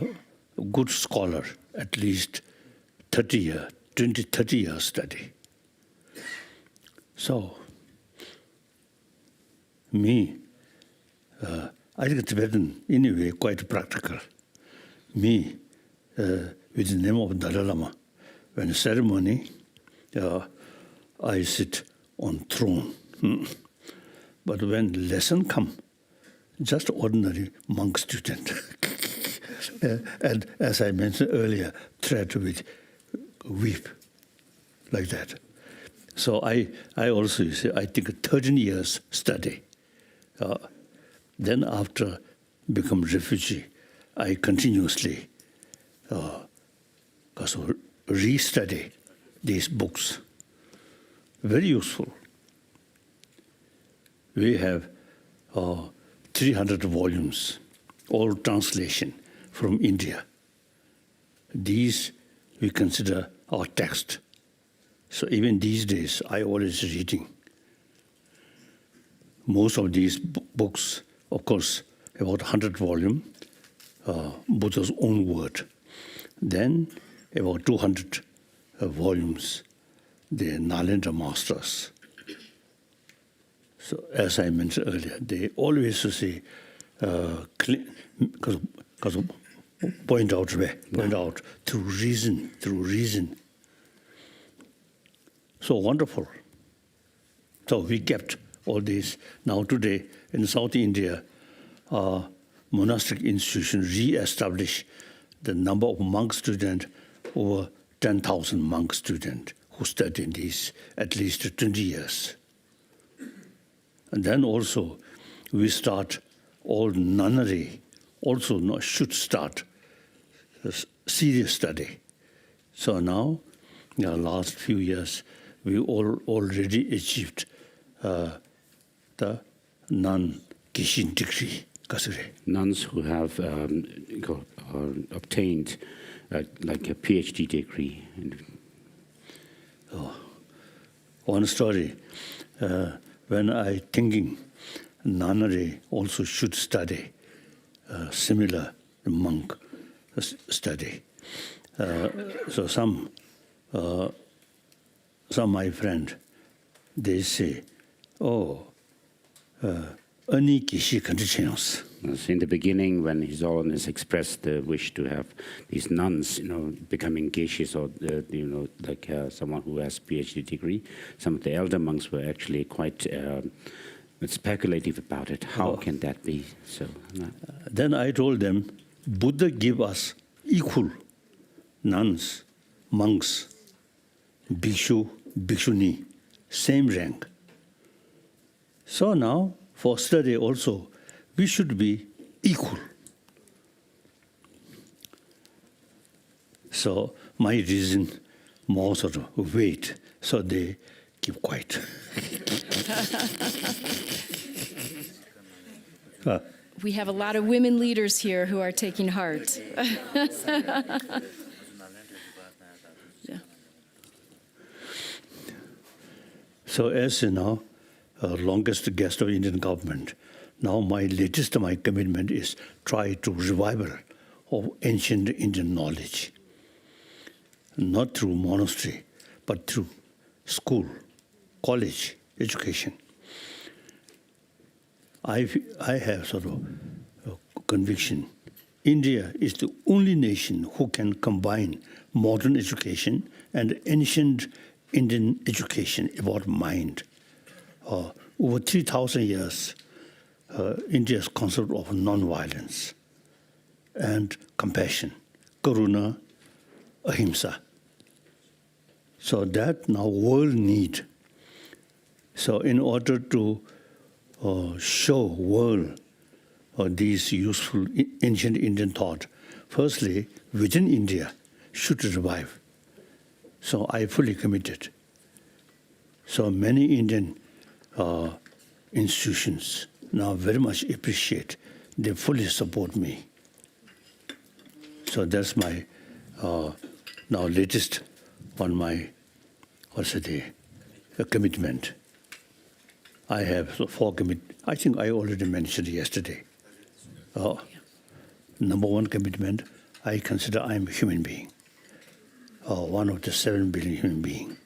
Speaker 5: good scholar, at least 30 years study. So, me, I think Tibetan, anyway, quite practical. Me, with the name of Dalai Lama, when ceremony, I sit on throne. But when lesson come, just ordinary monk student. And as I mentioned earlier, threat with weep, like that. So I also, you see, I think 13 years study. Then after become refugee, I continuously re-study these books. Very useful. We have 300 volumes, all translation from India. These we consider our text. So even these days, I always reading. Most of these books, of course, about 100 volumes, Buddha's own word. Then about 200 volumes, the Nalendra masters. So as I mentioned earlier, they always say, point out through reason. So wonderful. So we kept all these. Now today in South India, monastic institution re-established the number of monk students, over 10,000 monk students who studied in these at least 20 years. And then also we start all nunnery, also should start serious study. So now, in the last few years, we already achieved the non-Kishin degree.
Speaker 4: Nuns who have obtained like a PhD degree.
Speaker 5: One story, when I thinking nunnery also should study similar monk study. So some my friend, they say, oh, any kishi conditions.
Speaker 4: In the beginning, when His Holiness expressed the wish to have these nuns, becoming geishis, or like someone who has PhD degree, some of the elder monks were actually quite speculative about it. How can that be? So
Speaker 5: then I told them, Buddha give us equal nuns, monks, bhikshu, bhikshuni, same rank. So now, for study also, we should be equal. So my reason more sort of weight, so they keep quiet.
Speaker 1: We have a lot of women leaders here who are taking heart. Yeah.
Speaker 5: So as you know, longest guest of Indian government, now my commitment is try to revival of ancient Indian knowledge, not through monastery, but through school, college, education. I have sort of a conviction. India is the only nation who can combine modern education and ancient Indian education about mind. Over 3,000 years, India's concept of non-violence and compassion, karuna, ahimsa. So that now world need. So in order to show world these useful ancient Indian thought, firstly, within India should revive. So I fully committed. So many Indian institutions now very much appreciate. They fully support me. So that's my now latest on my commitment. I have 4 commitments. I think I already mentioned yesterday. Number 1 commitment, I consider I'm a human being, one of the 7 billion human beings.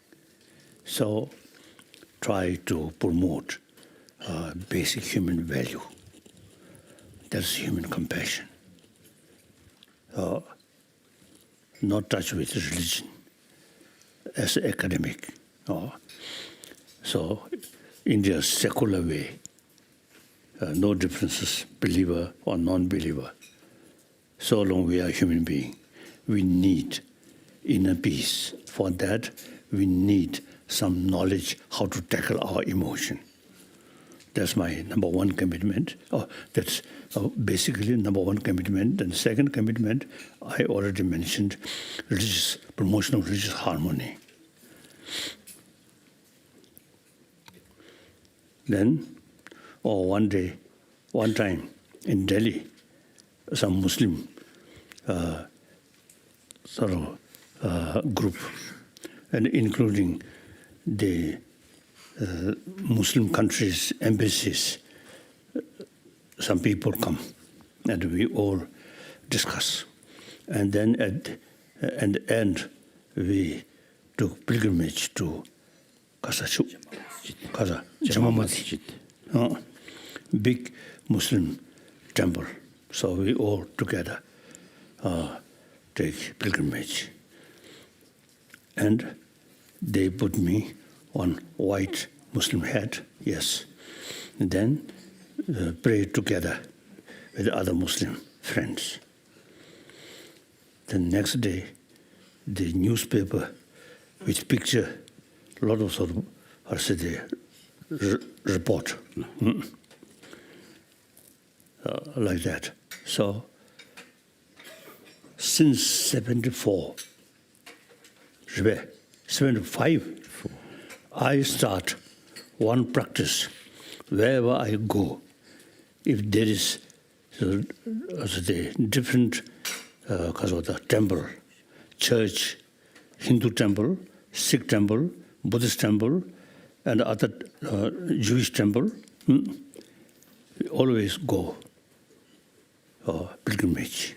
Speaker 5: So try to promote basic human value. That's human compassion. Not touch with religion as an academic. So India's secular way, no differences, believer or non-believer. So long we are human being, we need inner peace. For that, we need some knowledge how to tackle our emotion. That's my number 1 commitment. That's basically number 1 commitment. And second commitment, I already mentioned, promotion of religious harmony. Then, one time in Delhi, some Muslim group, and including the Muslim countries' embassies, some people come, and we all discuss. And then at the end, we took pilgrimage to Jama Masjid, big Muslim temple. So we all together take pilgrimage. And they put me on white Muslim hat, yes. And then pray together with other Muslim friends. The next day, the newspaper with picture, a lot of report, like that. So since 75, I start one practice wherever I go. If there is the different temple, church, Hindu temple, Sikh temple, Buddhist temple, and other Jewish temple, we always go pilgrimage.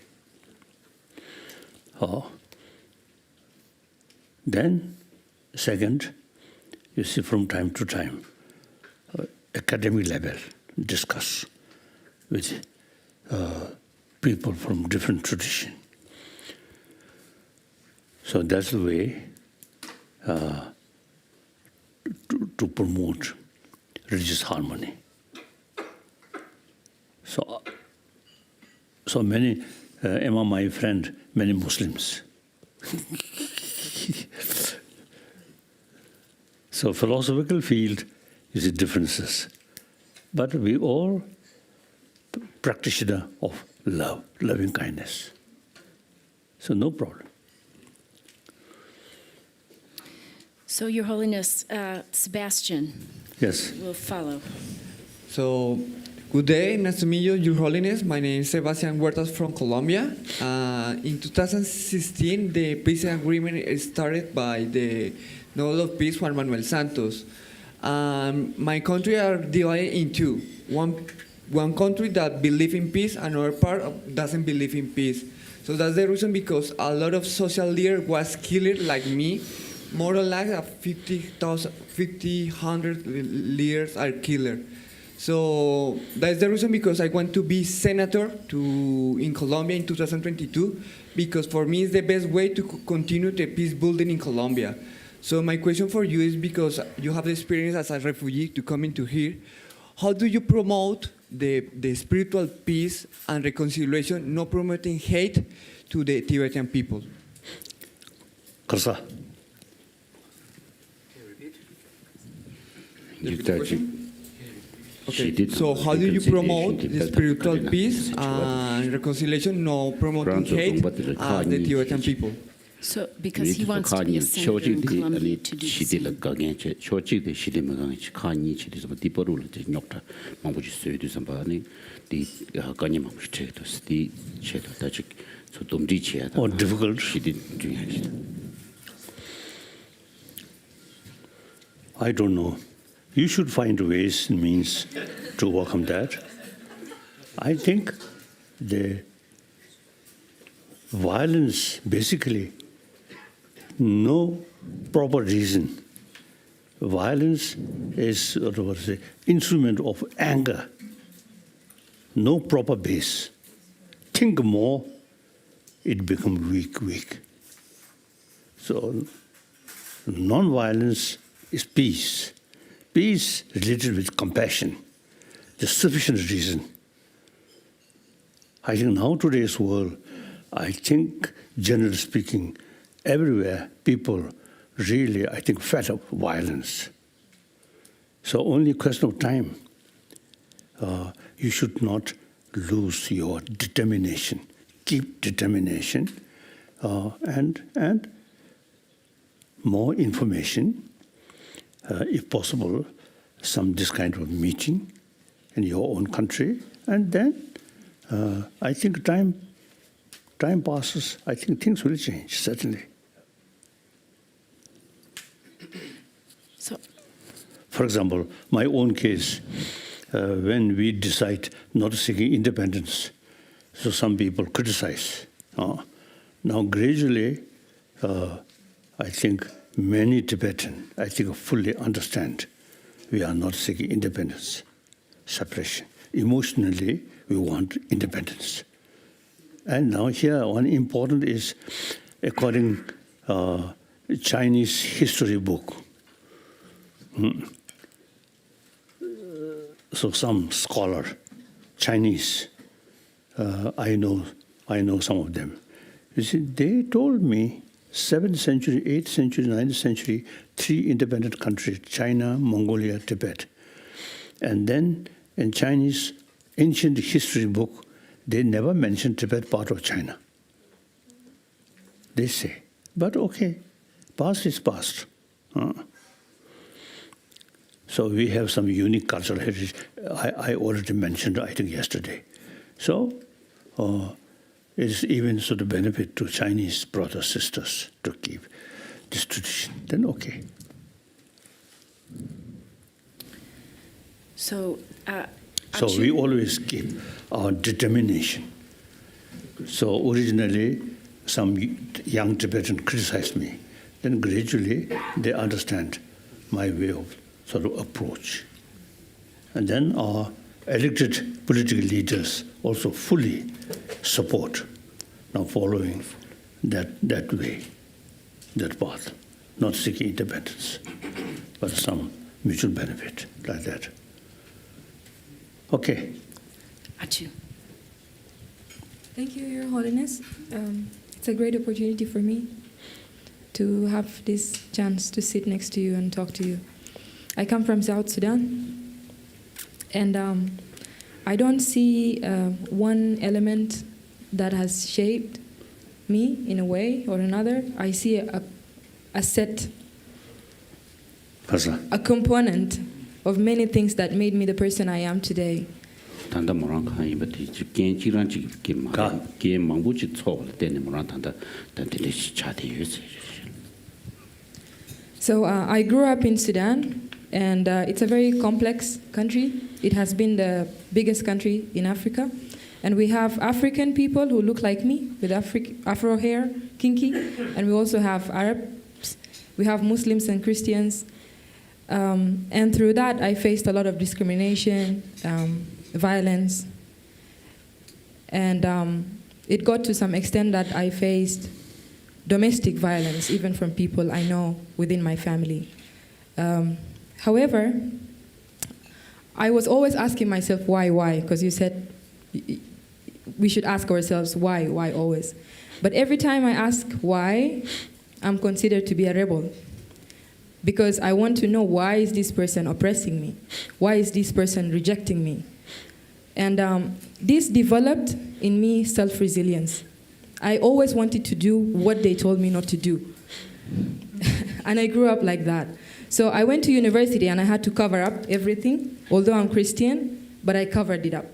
Speaker 5: Then, second, you see from time to time, academic level, discuss with people from different tradition. So that's the way to promote religious harmony. So many, among my friend, many Muslims. So philosophical field is the differences. But we all practitioner of love, loving kindness. So no problem.
Speaker 1: So, Your Holiness, Sebastian
Speaker 5: Yes.
Speaker 1: will follow.
Speaker 15: So, good day, nice to meet you, Your Holiness. My name is Sebastian Huertas from Colombia. In 2016, the peace agreement is started by the Nobel of Peace, Juan Manuel Santos. My country are divided in two. One country that believes in peace, another part doesn't believe in peace. So that's the reason because a lot of social leaders was killed like me. More or less 100 leaders are killed. So that's the reason because I want to be senator in Colombia in 2022 because for me it's the best way to continue the peace building in Colombia. So my question for you is because you have the experience as a refugee to come into here, how do you promote the spiritual peace and reconciliation, not promoting hate to the Tibetan people?
Speaker 5: Karsa.
Speaker 15: Okay, so how do you promote the spiritual peace and reconciliation, no promoting hate the Tibetan people?
Speaker 1: So, because he wants to be a senator in Colombia to do the same.
Speaker 5: Or difficult. I don't know. You should find ways and means to overcome that. I think the violence, basically, no proper reason. Violence is an instrument of anger. No proper base. Think more, it becomes weak. So, non-violence is peace. Peace related with compassion, the sufficient reason. I think now today's world, I think generally speaking, everywhere people really, I think, fed up violence. So only a question of time. You should not lose your determination. Keep determination and more information. If possible, this kind of meeting in your own country, and then I think time passes. I think things will change, certainly.
Speaker 1: So,
Speaker 5: for example, my own case, when we decide not to seek independence, so some people criticize. Now gradually, I think many Tibetans, I think, fully understand we are not seeking independence, separation. Emotionally, we want independence. And now here, one important is, according Chinese history book. So some scholar, Chinese, I know some of them. You see, they told me 7th century, 8th century, 9th century, 3 independent countries, China, Mongolia, Tibet. And then in Chinese ancient history book, they never mention Tibet part of China. They say, but okay, past is past. So we have some unique cultural heritage. I already mentioned, I think, yesterday. So it's even sort of benefit to Chinese brothers, sisters to keep this tradition. Then okay.
Speaker 1: So
Speaker 5: So we always keep our determination. So originally, some young Tibetans criticized me. Then gradually, they understand my way of sort of approach. And then our elected political leaders also fully support now following that way, that path, not seeking independence, but some mutual benefit like that. Okay.
Speaker 1: Achu.
Speaker 16: Thank you, Your Holiness. It's a great opportunity for me to have this chance to sit next to you and talk to you. I come from South Sudan, and I don't see one element that has shaped me in a way or another. I see a set, a component of many things that made me the person I am today. So I grew up in Sudan, and it's a very complex country. It has been the biggest country in Africa. And we have African people who look like me with Afro hair, kinky, and we also have Arabs. We have Muslims and Christians. And through that, I faced a lot of discrimination, violence. And it got to some extent that I faced domestic violence, even from people I know within my family. However, I was always asking myself, why? Because you said we should ask ourselves why always. But every time I ask why, I'm considered to be a rebel. Because I want to know, why is this person oppressing me? Why is this person rejecting me? And this developed in me self-resilience. I always wanted to do what they told me not to do. And I grew up like that. So I went to university and I had to cover up everything, although I'm Christian, but I covered it up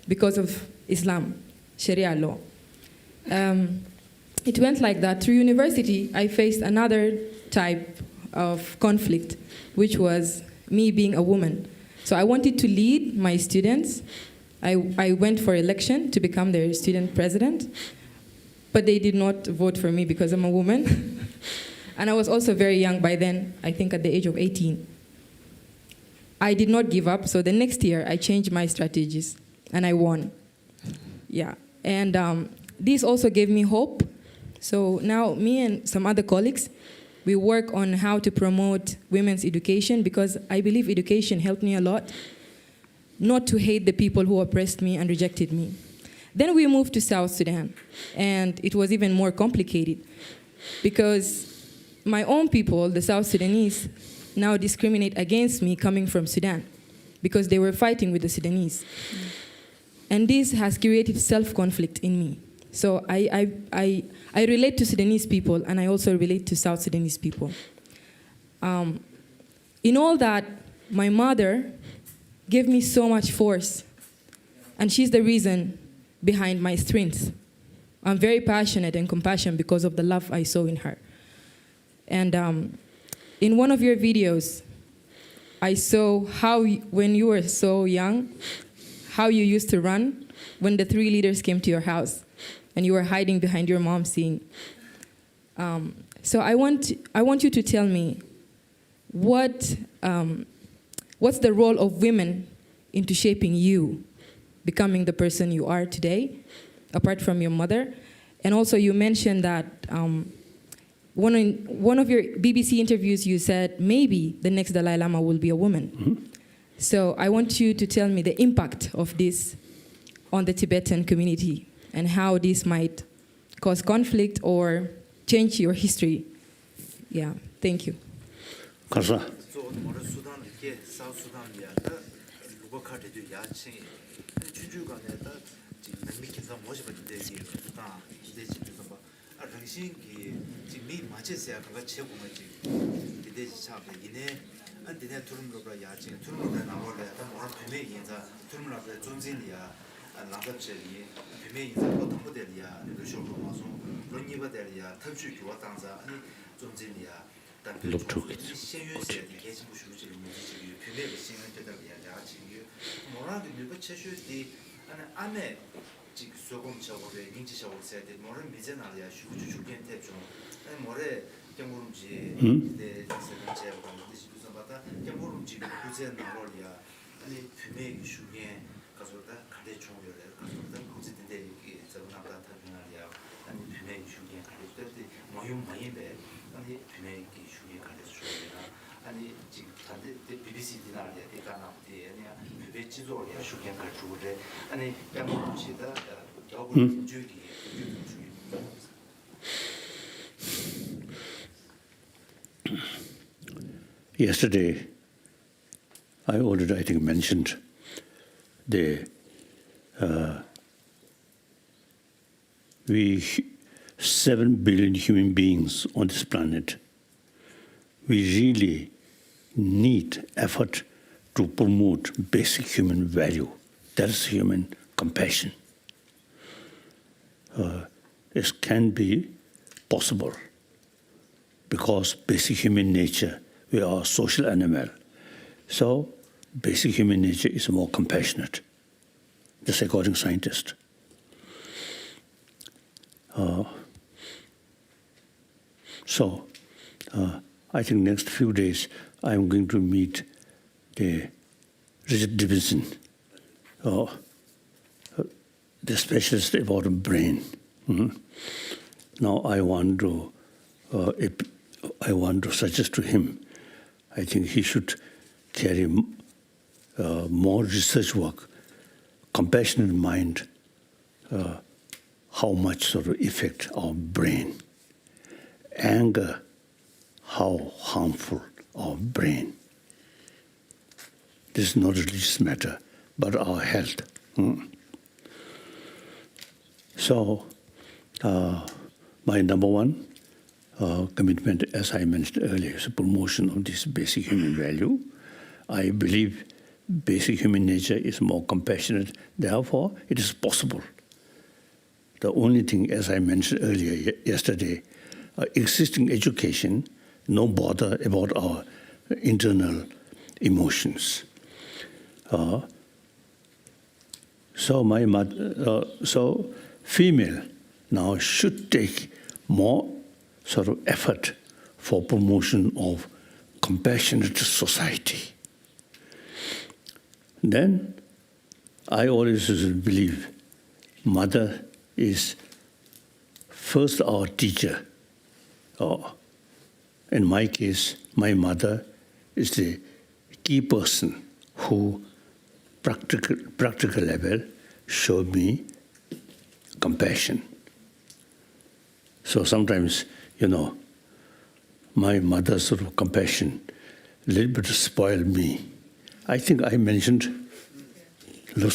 Speaker 16: because of Islam, Sharia law. It went like that. Through university, I faced another type of conflict, which was me being a woman. So I wanted to lead my students. I went for election to become their student president, but they did not vote for me because I'm a woman. And I was also very young by then, I think at the age of 18. I did not give up, so the next year I changed my strategies and I won. Yeah, and this also gave me hope. So now me and some other colleagues, we work on how to promote women's education, because I believe education helped me a lot, not to hate the people who oppressed me and rejected me. Then we moved to South Sudan, and it was even more complicated, because my own people, the South Sudanese, now discriminate against me coming from Sudan, because they were fighting with the Sudanese. And this has created self-conflict in me. So I relate to Sudanese people, and I also relate to South Sudanese people. In all that, my mother gave me so much force, and she's the reason behind my strength. I'm very passionate and compassionate because of the love I saw in her. And in one of your videos, I saw how, when you were so young, how you used to run when the 3 leaders came to your house and you were hiding behind your mom scene. So I want you to tell me what's the role of women into shaping you, becoming the person you are today, apart from your mother. And also you mentioned that one of your BBC interviews, you said maybe the next Dalai Lama will be a woman.
Speaker 5: Mm-hmm.
Speaker 16: So I want you to tell me the impact of this on the Tibetan community and how this might cause conflict or change your history. Yeah, thank you.
Speaker 5: Kasa.
Speaker 4: look to it. Yesterday, I already, I think, mentioned the we 7 billion human beings on this planet. We really need effort to promote basic human value. That is human compassion. It can be possible because basic human nature, we are a social animal. So basic human nature is more compassionate, just according to scientists. I think next few days I'm going to meet the Richard Davidson, the specialist about the brain. Now I want to suggest to him, I think he should carry more research work, compassionate mind, how much sort of affect our brain, anger, how harmful our brain. This is not a religious matter, but our health. So, my number one commitment, as I mentioned earlier, is the promotion of this basic human value. I believe basic human nature is more compassionate. Therefore, it is possible. The only thing, as I mentioned earlier yesterday, existing education, no bother about our internal emotions. So female now should take more sort of effort for promotion of compassionate society. Then I always believe mother is first our teacher. In my case, my mother is the key person who practical level showed me compassion. So sometimes, my mother's sort of compassion a little bit spoiled me. I think I mentioned the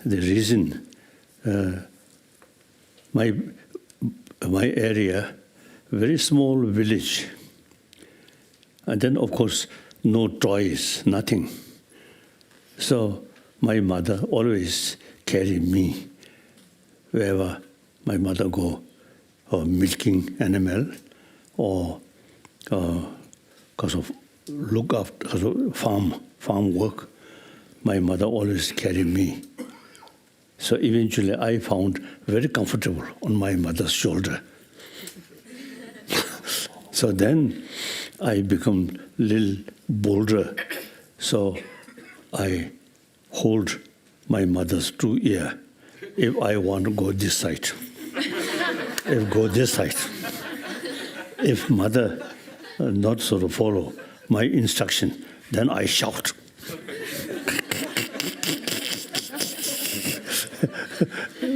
Speaker 4: reason my area, very small village, and then of course no toys, nothing. So my mother always carried me wherever my mother go, or milking animal, or because of look after, because of farm work. My mother always carried me. So eventually I found very comfortable on my mother's shoulder. So then I become little bolder. So I hold my mother's 2 ear if I want to go this side. If go this side. If mother not sort of follow my instruction, then I shout.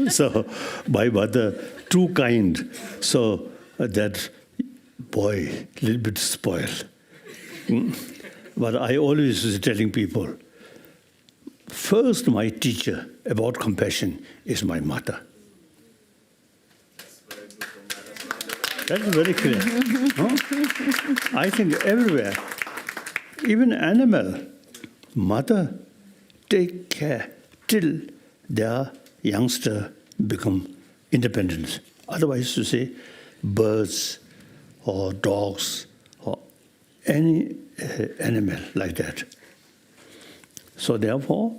Speaker 4: So my mother too kind, so that boy a little bit spoiled. But I always was telling people, first my teacher about compassion is my mother. That is very clear. I think everywhere, even animal, mother take care till their youngster become independent.
Speaker 5: Otherwise, to say birds or dogs or any animal like that. So therefore,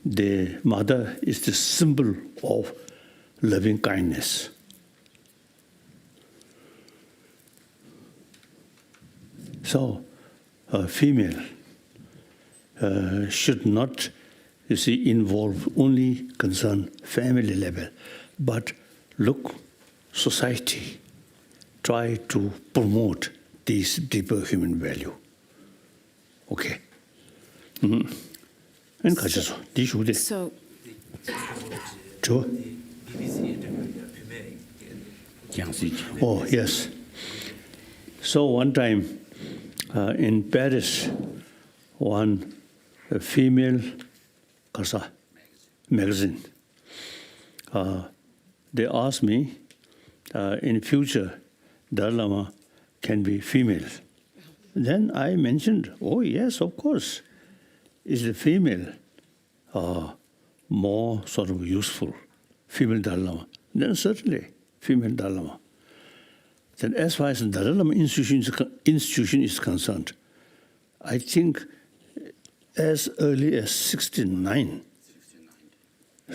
Speaker 5: the mother is the symbol of loving kindness. So a female should not, you see, involve only concern family level, but look society, try to promote these deeper human value. Okay. And
Speaker 1: So,
Speaker 5: oh yes. So one time in Paris, one female magazine, they asked me, in future, Dalai Lama can be female. Then I mentioned, oh yes, of course. Is the female more sort of useful, female Dalai Lama? Then certainly, female Dalai Lama. Then as far as the Dalai Lama institution is concerned, I think as early as 69,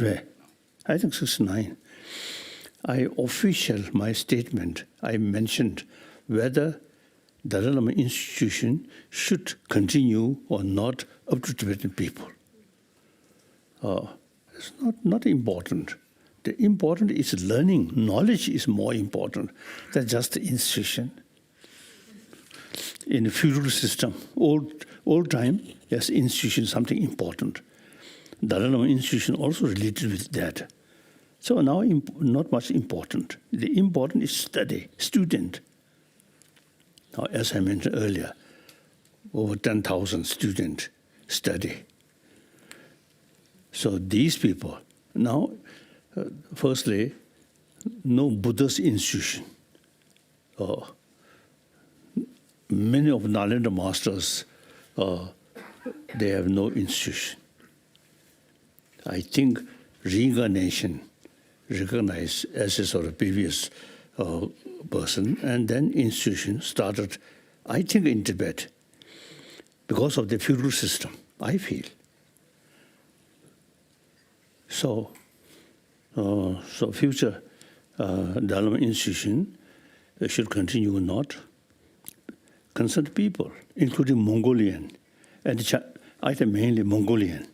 Speaker 5: right? I think 69, my statement, I mentioned whether Dalai Lama institution should continue or not up to Tibetan people. It's not important. The important is learning. Knowledge is more important than just the institution. In the feudal system, old time, yes, institution is something important. Dalai Lama institution also related with that. So now not much important. The important is study, student. Now, as I mentioned earlier, over 10,000 students study. So these people, now, firstly, no Buddhist institution. Many of Nalanda masters, they have no institution. I think reincarnation, recognized as a sort of previous person, and then institution started, I think, in Tibet, because of the feudal system, I feel. So future Dalai Lama institution should continue or not. Concerned people, including Mongolian, and I think mainly Mongolian.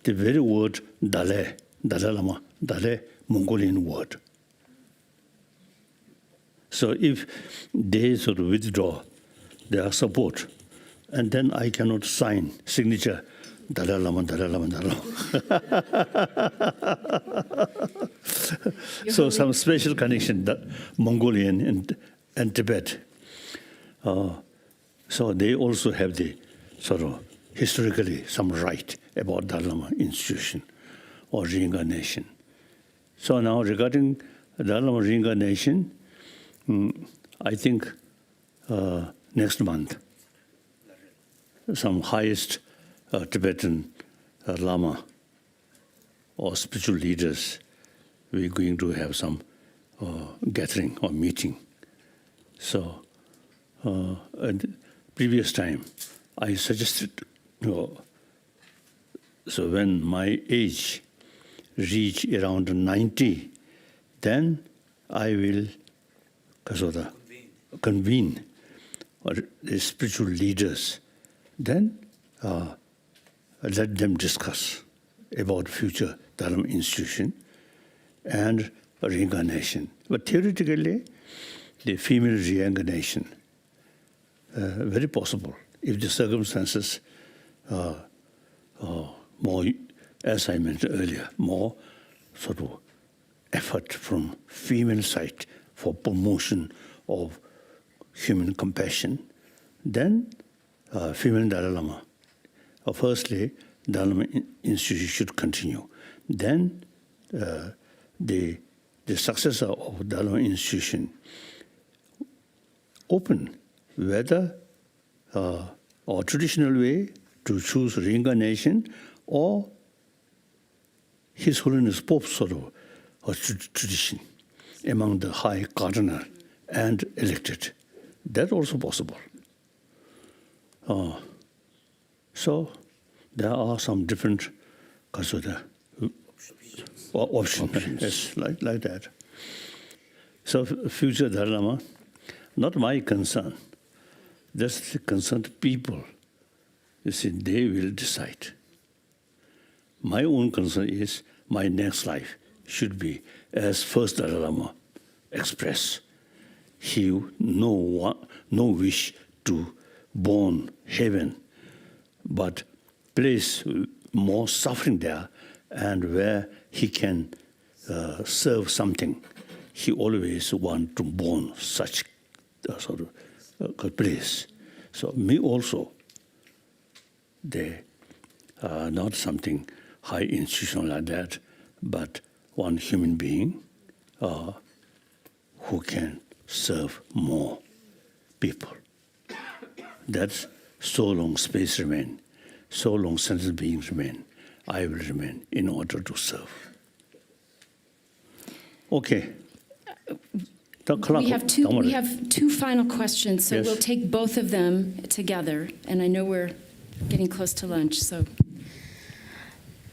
Speaker 5: The very word Dalai Lama, Dalai, Mongolian word. So if they sort of withdraw their support, and then I cannot sign signature Dalai Lama, Dalai Lama, Dalai Lama. So some special connection, the Mongolian and Tibet. So they also have the sort of historically some right about Dalai Lama institution or reincarnation. So now regarding Dalai Lama reincarnation, I think next month, some highest Tibetan Lama or spiritual leaders, we're going to have some gathering or meeting. So at the previous time, I suggested, so when my age reach around 90, then I will convene the spiritual leaders. Then let them discuss about future Dharma institution and reincarnation. But theoretically, the female reincarnation, very possible if the circumstances more, as I mentioned earlier, more sort of effort from female side for promotion of human compassion, then female Dalai Lama. Firstly, Dalai Lama institution should continue. Then the successor of Dalai Lama institution open whether or traditional way to choose reincarnation or His Holiness Pope's sort of tradition. among the high gardener and elected. That's also possible. So there are some different options, yes, like that. So future Dalai Lama, not my concern. That's the concern of people. You see, they will decide. My own concern is my next life should be as first Dalai Lama expressed. He no wish to born heaven, but place more suffering there, and where he can serve something, he always want to born such sort of place. So me also, they are not something high institution like that, but one human being who can serve more people. That's so long space remain, so long sentient beings remain, I will remain in order to serve. Okay.
Speaker 1: We have two final questions, so
Speaker 5: Yes.
Speaker 1: we'll take both of them together. And I know we're getting close to lunch, so.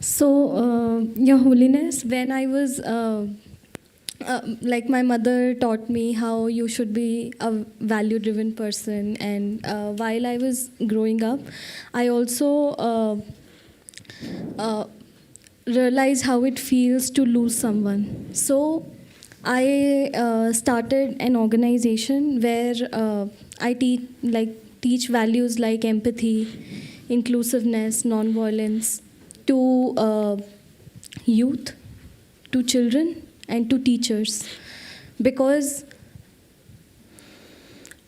Speaker 17: So, Your Holiness, when I was, like my mother taught me how you should be a value-driven person, and while I was growing up, I also realized how it feels to lose someone. So, I started an organization where I teach values like empathy, inclusiveness, non-violence to youth, to children, and to teachers. Because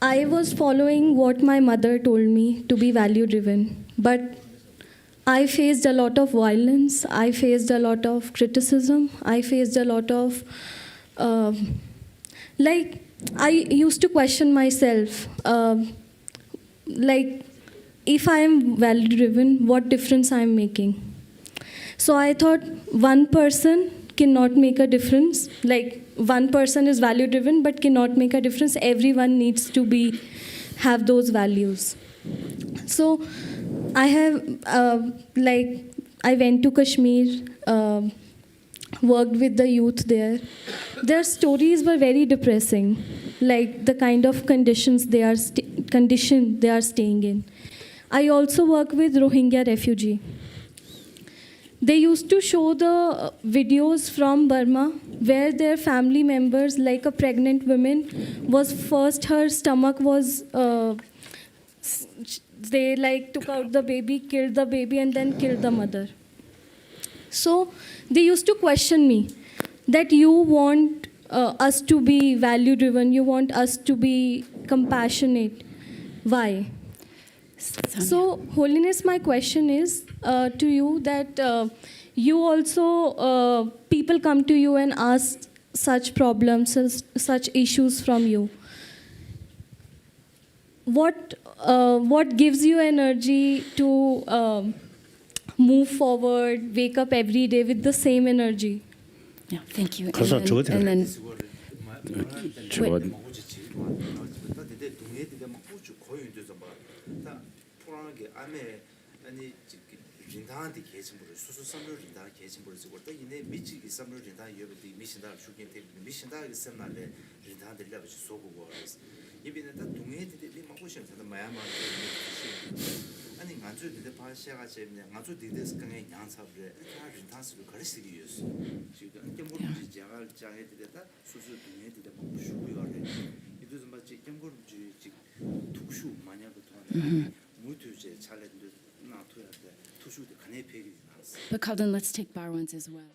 Speaker 17: I was following what my mother told me to be value-driven, but I faced a lot of violence, I faced a lot of criticism, I faced a lot of I used to question myself, if I am value-driven, what difference I am making? So I thought one person cannot make a difference. Like one person is value-driven but cannot make a difference. Everyone needs to have those values. So I have, I went to Kashmir, worked with the youth there. Their stories were very depressing, like the kind of conditions they are staying in. I also work with Rohingya refugee. They used to show the videos from Burma where their family members, like a pregnant woman, was first her stomach was, they took out the baby, killed the baby, and then killed the mother. So they used to question me that you want us to be value-driven, you want us to be compassionate. Why? So, Holiness, my question is to you that you also, people come to you and ask such problems, such issues from you. What gives you energy to move forward, wake up every day with the same energy?
Speaker 1: Yeah, thank you.
Speaker 2: 린다한테 계진부를 수수 삼류 린다 계진부를 쓰고 또 이내 미치기 삼류 린다 여기 미신다 죽인 때 미신다 그 셈날에 린다한테 려버지 소고고 이비는 다 동해들이 막 오셔서 마야마 아니 간주들이 파시아가 재밌네 간주들이 그냥 양사브레 다 린다스를 가르치기 위해서 지금 이게 모르지 제가 장애들이다 수수 동해들이 막 부수고요 이도 좀 맞지 경고르지 독수 마냐부터 무투제 찰레들 나토야 돼.
Speaker 1: But Calden, let's take bar ones as well.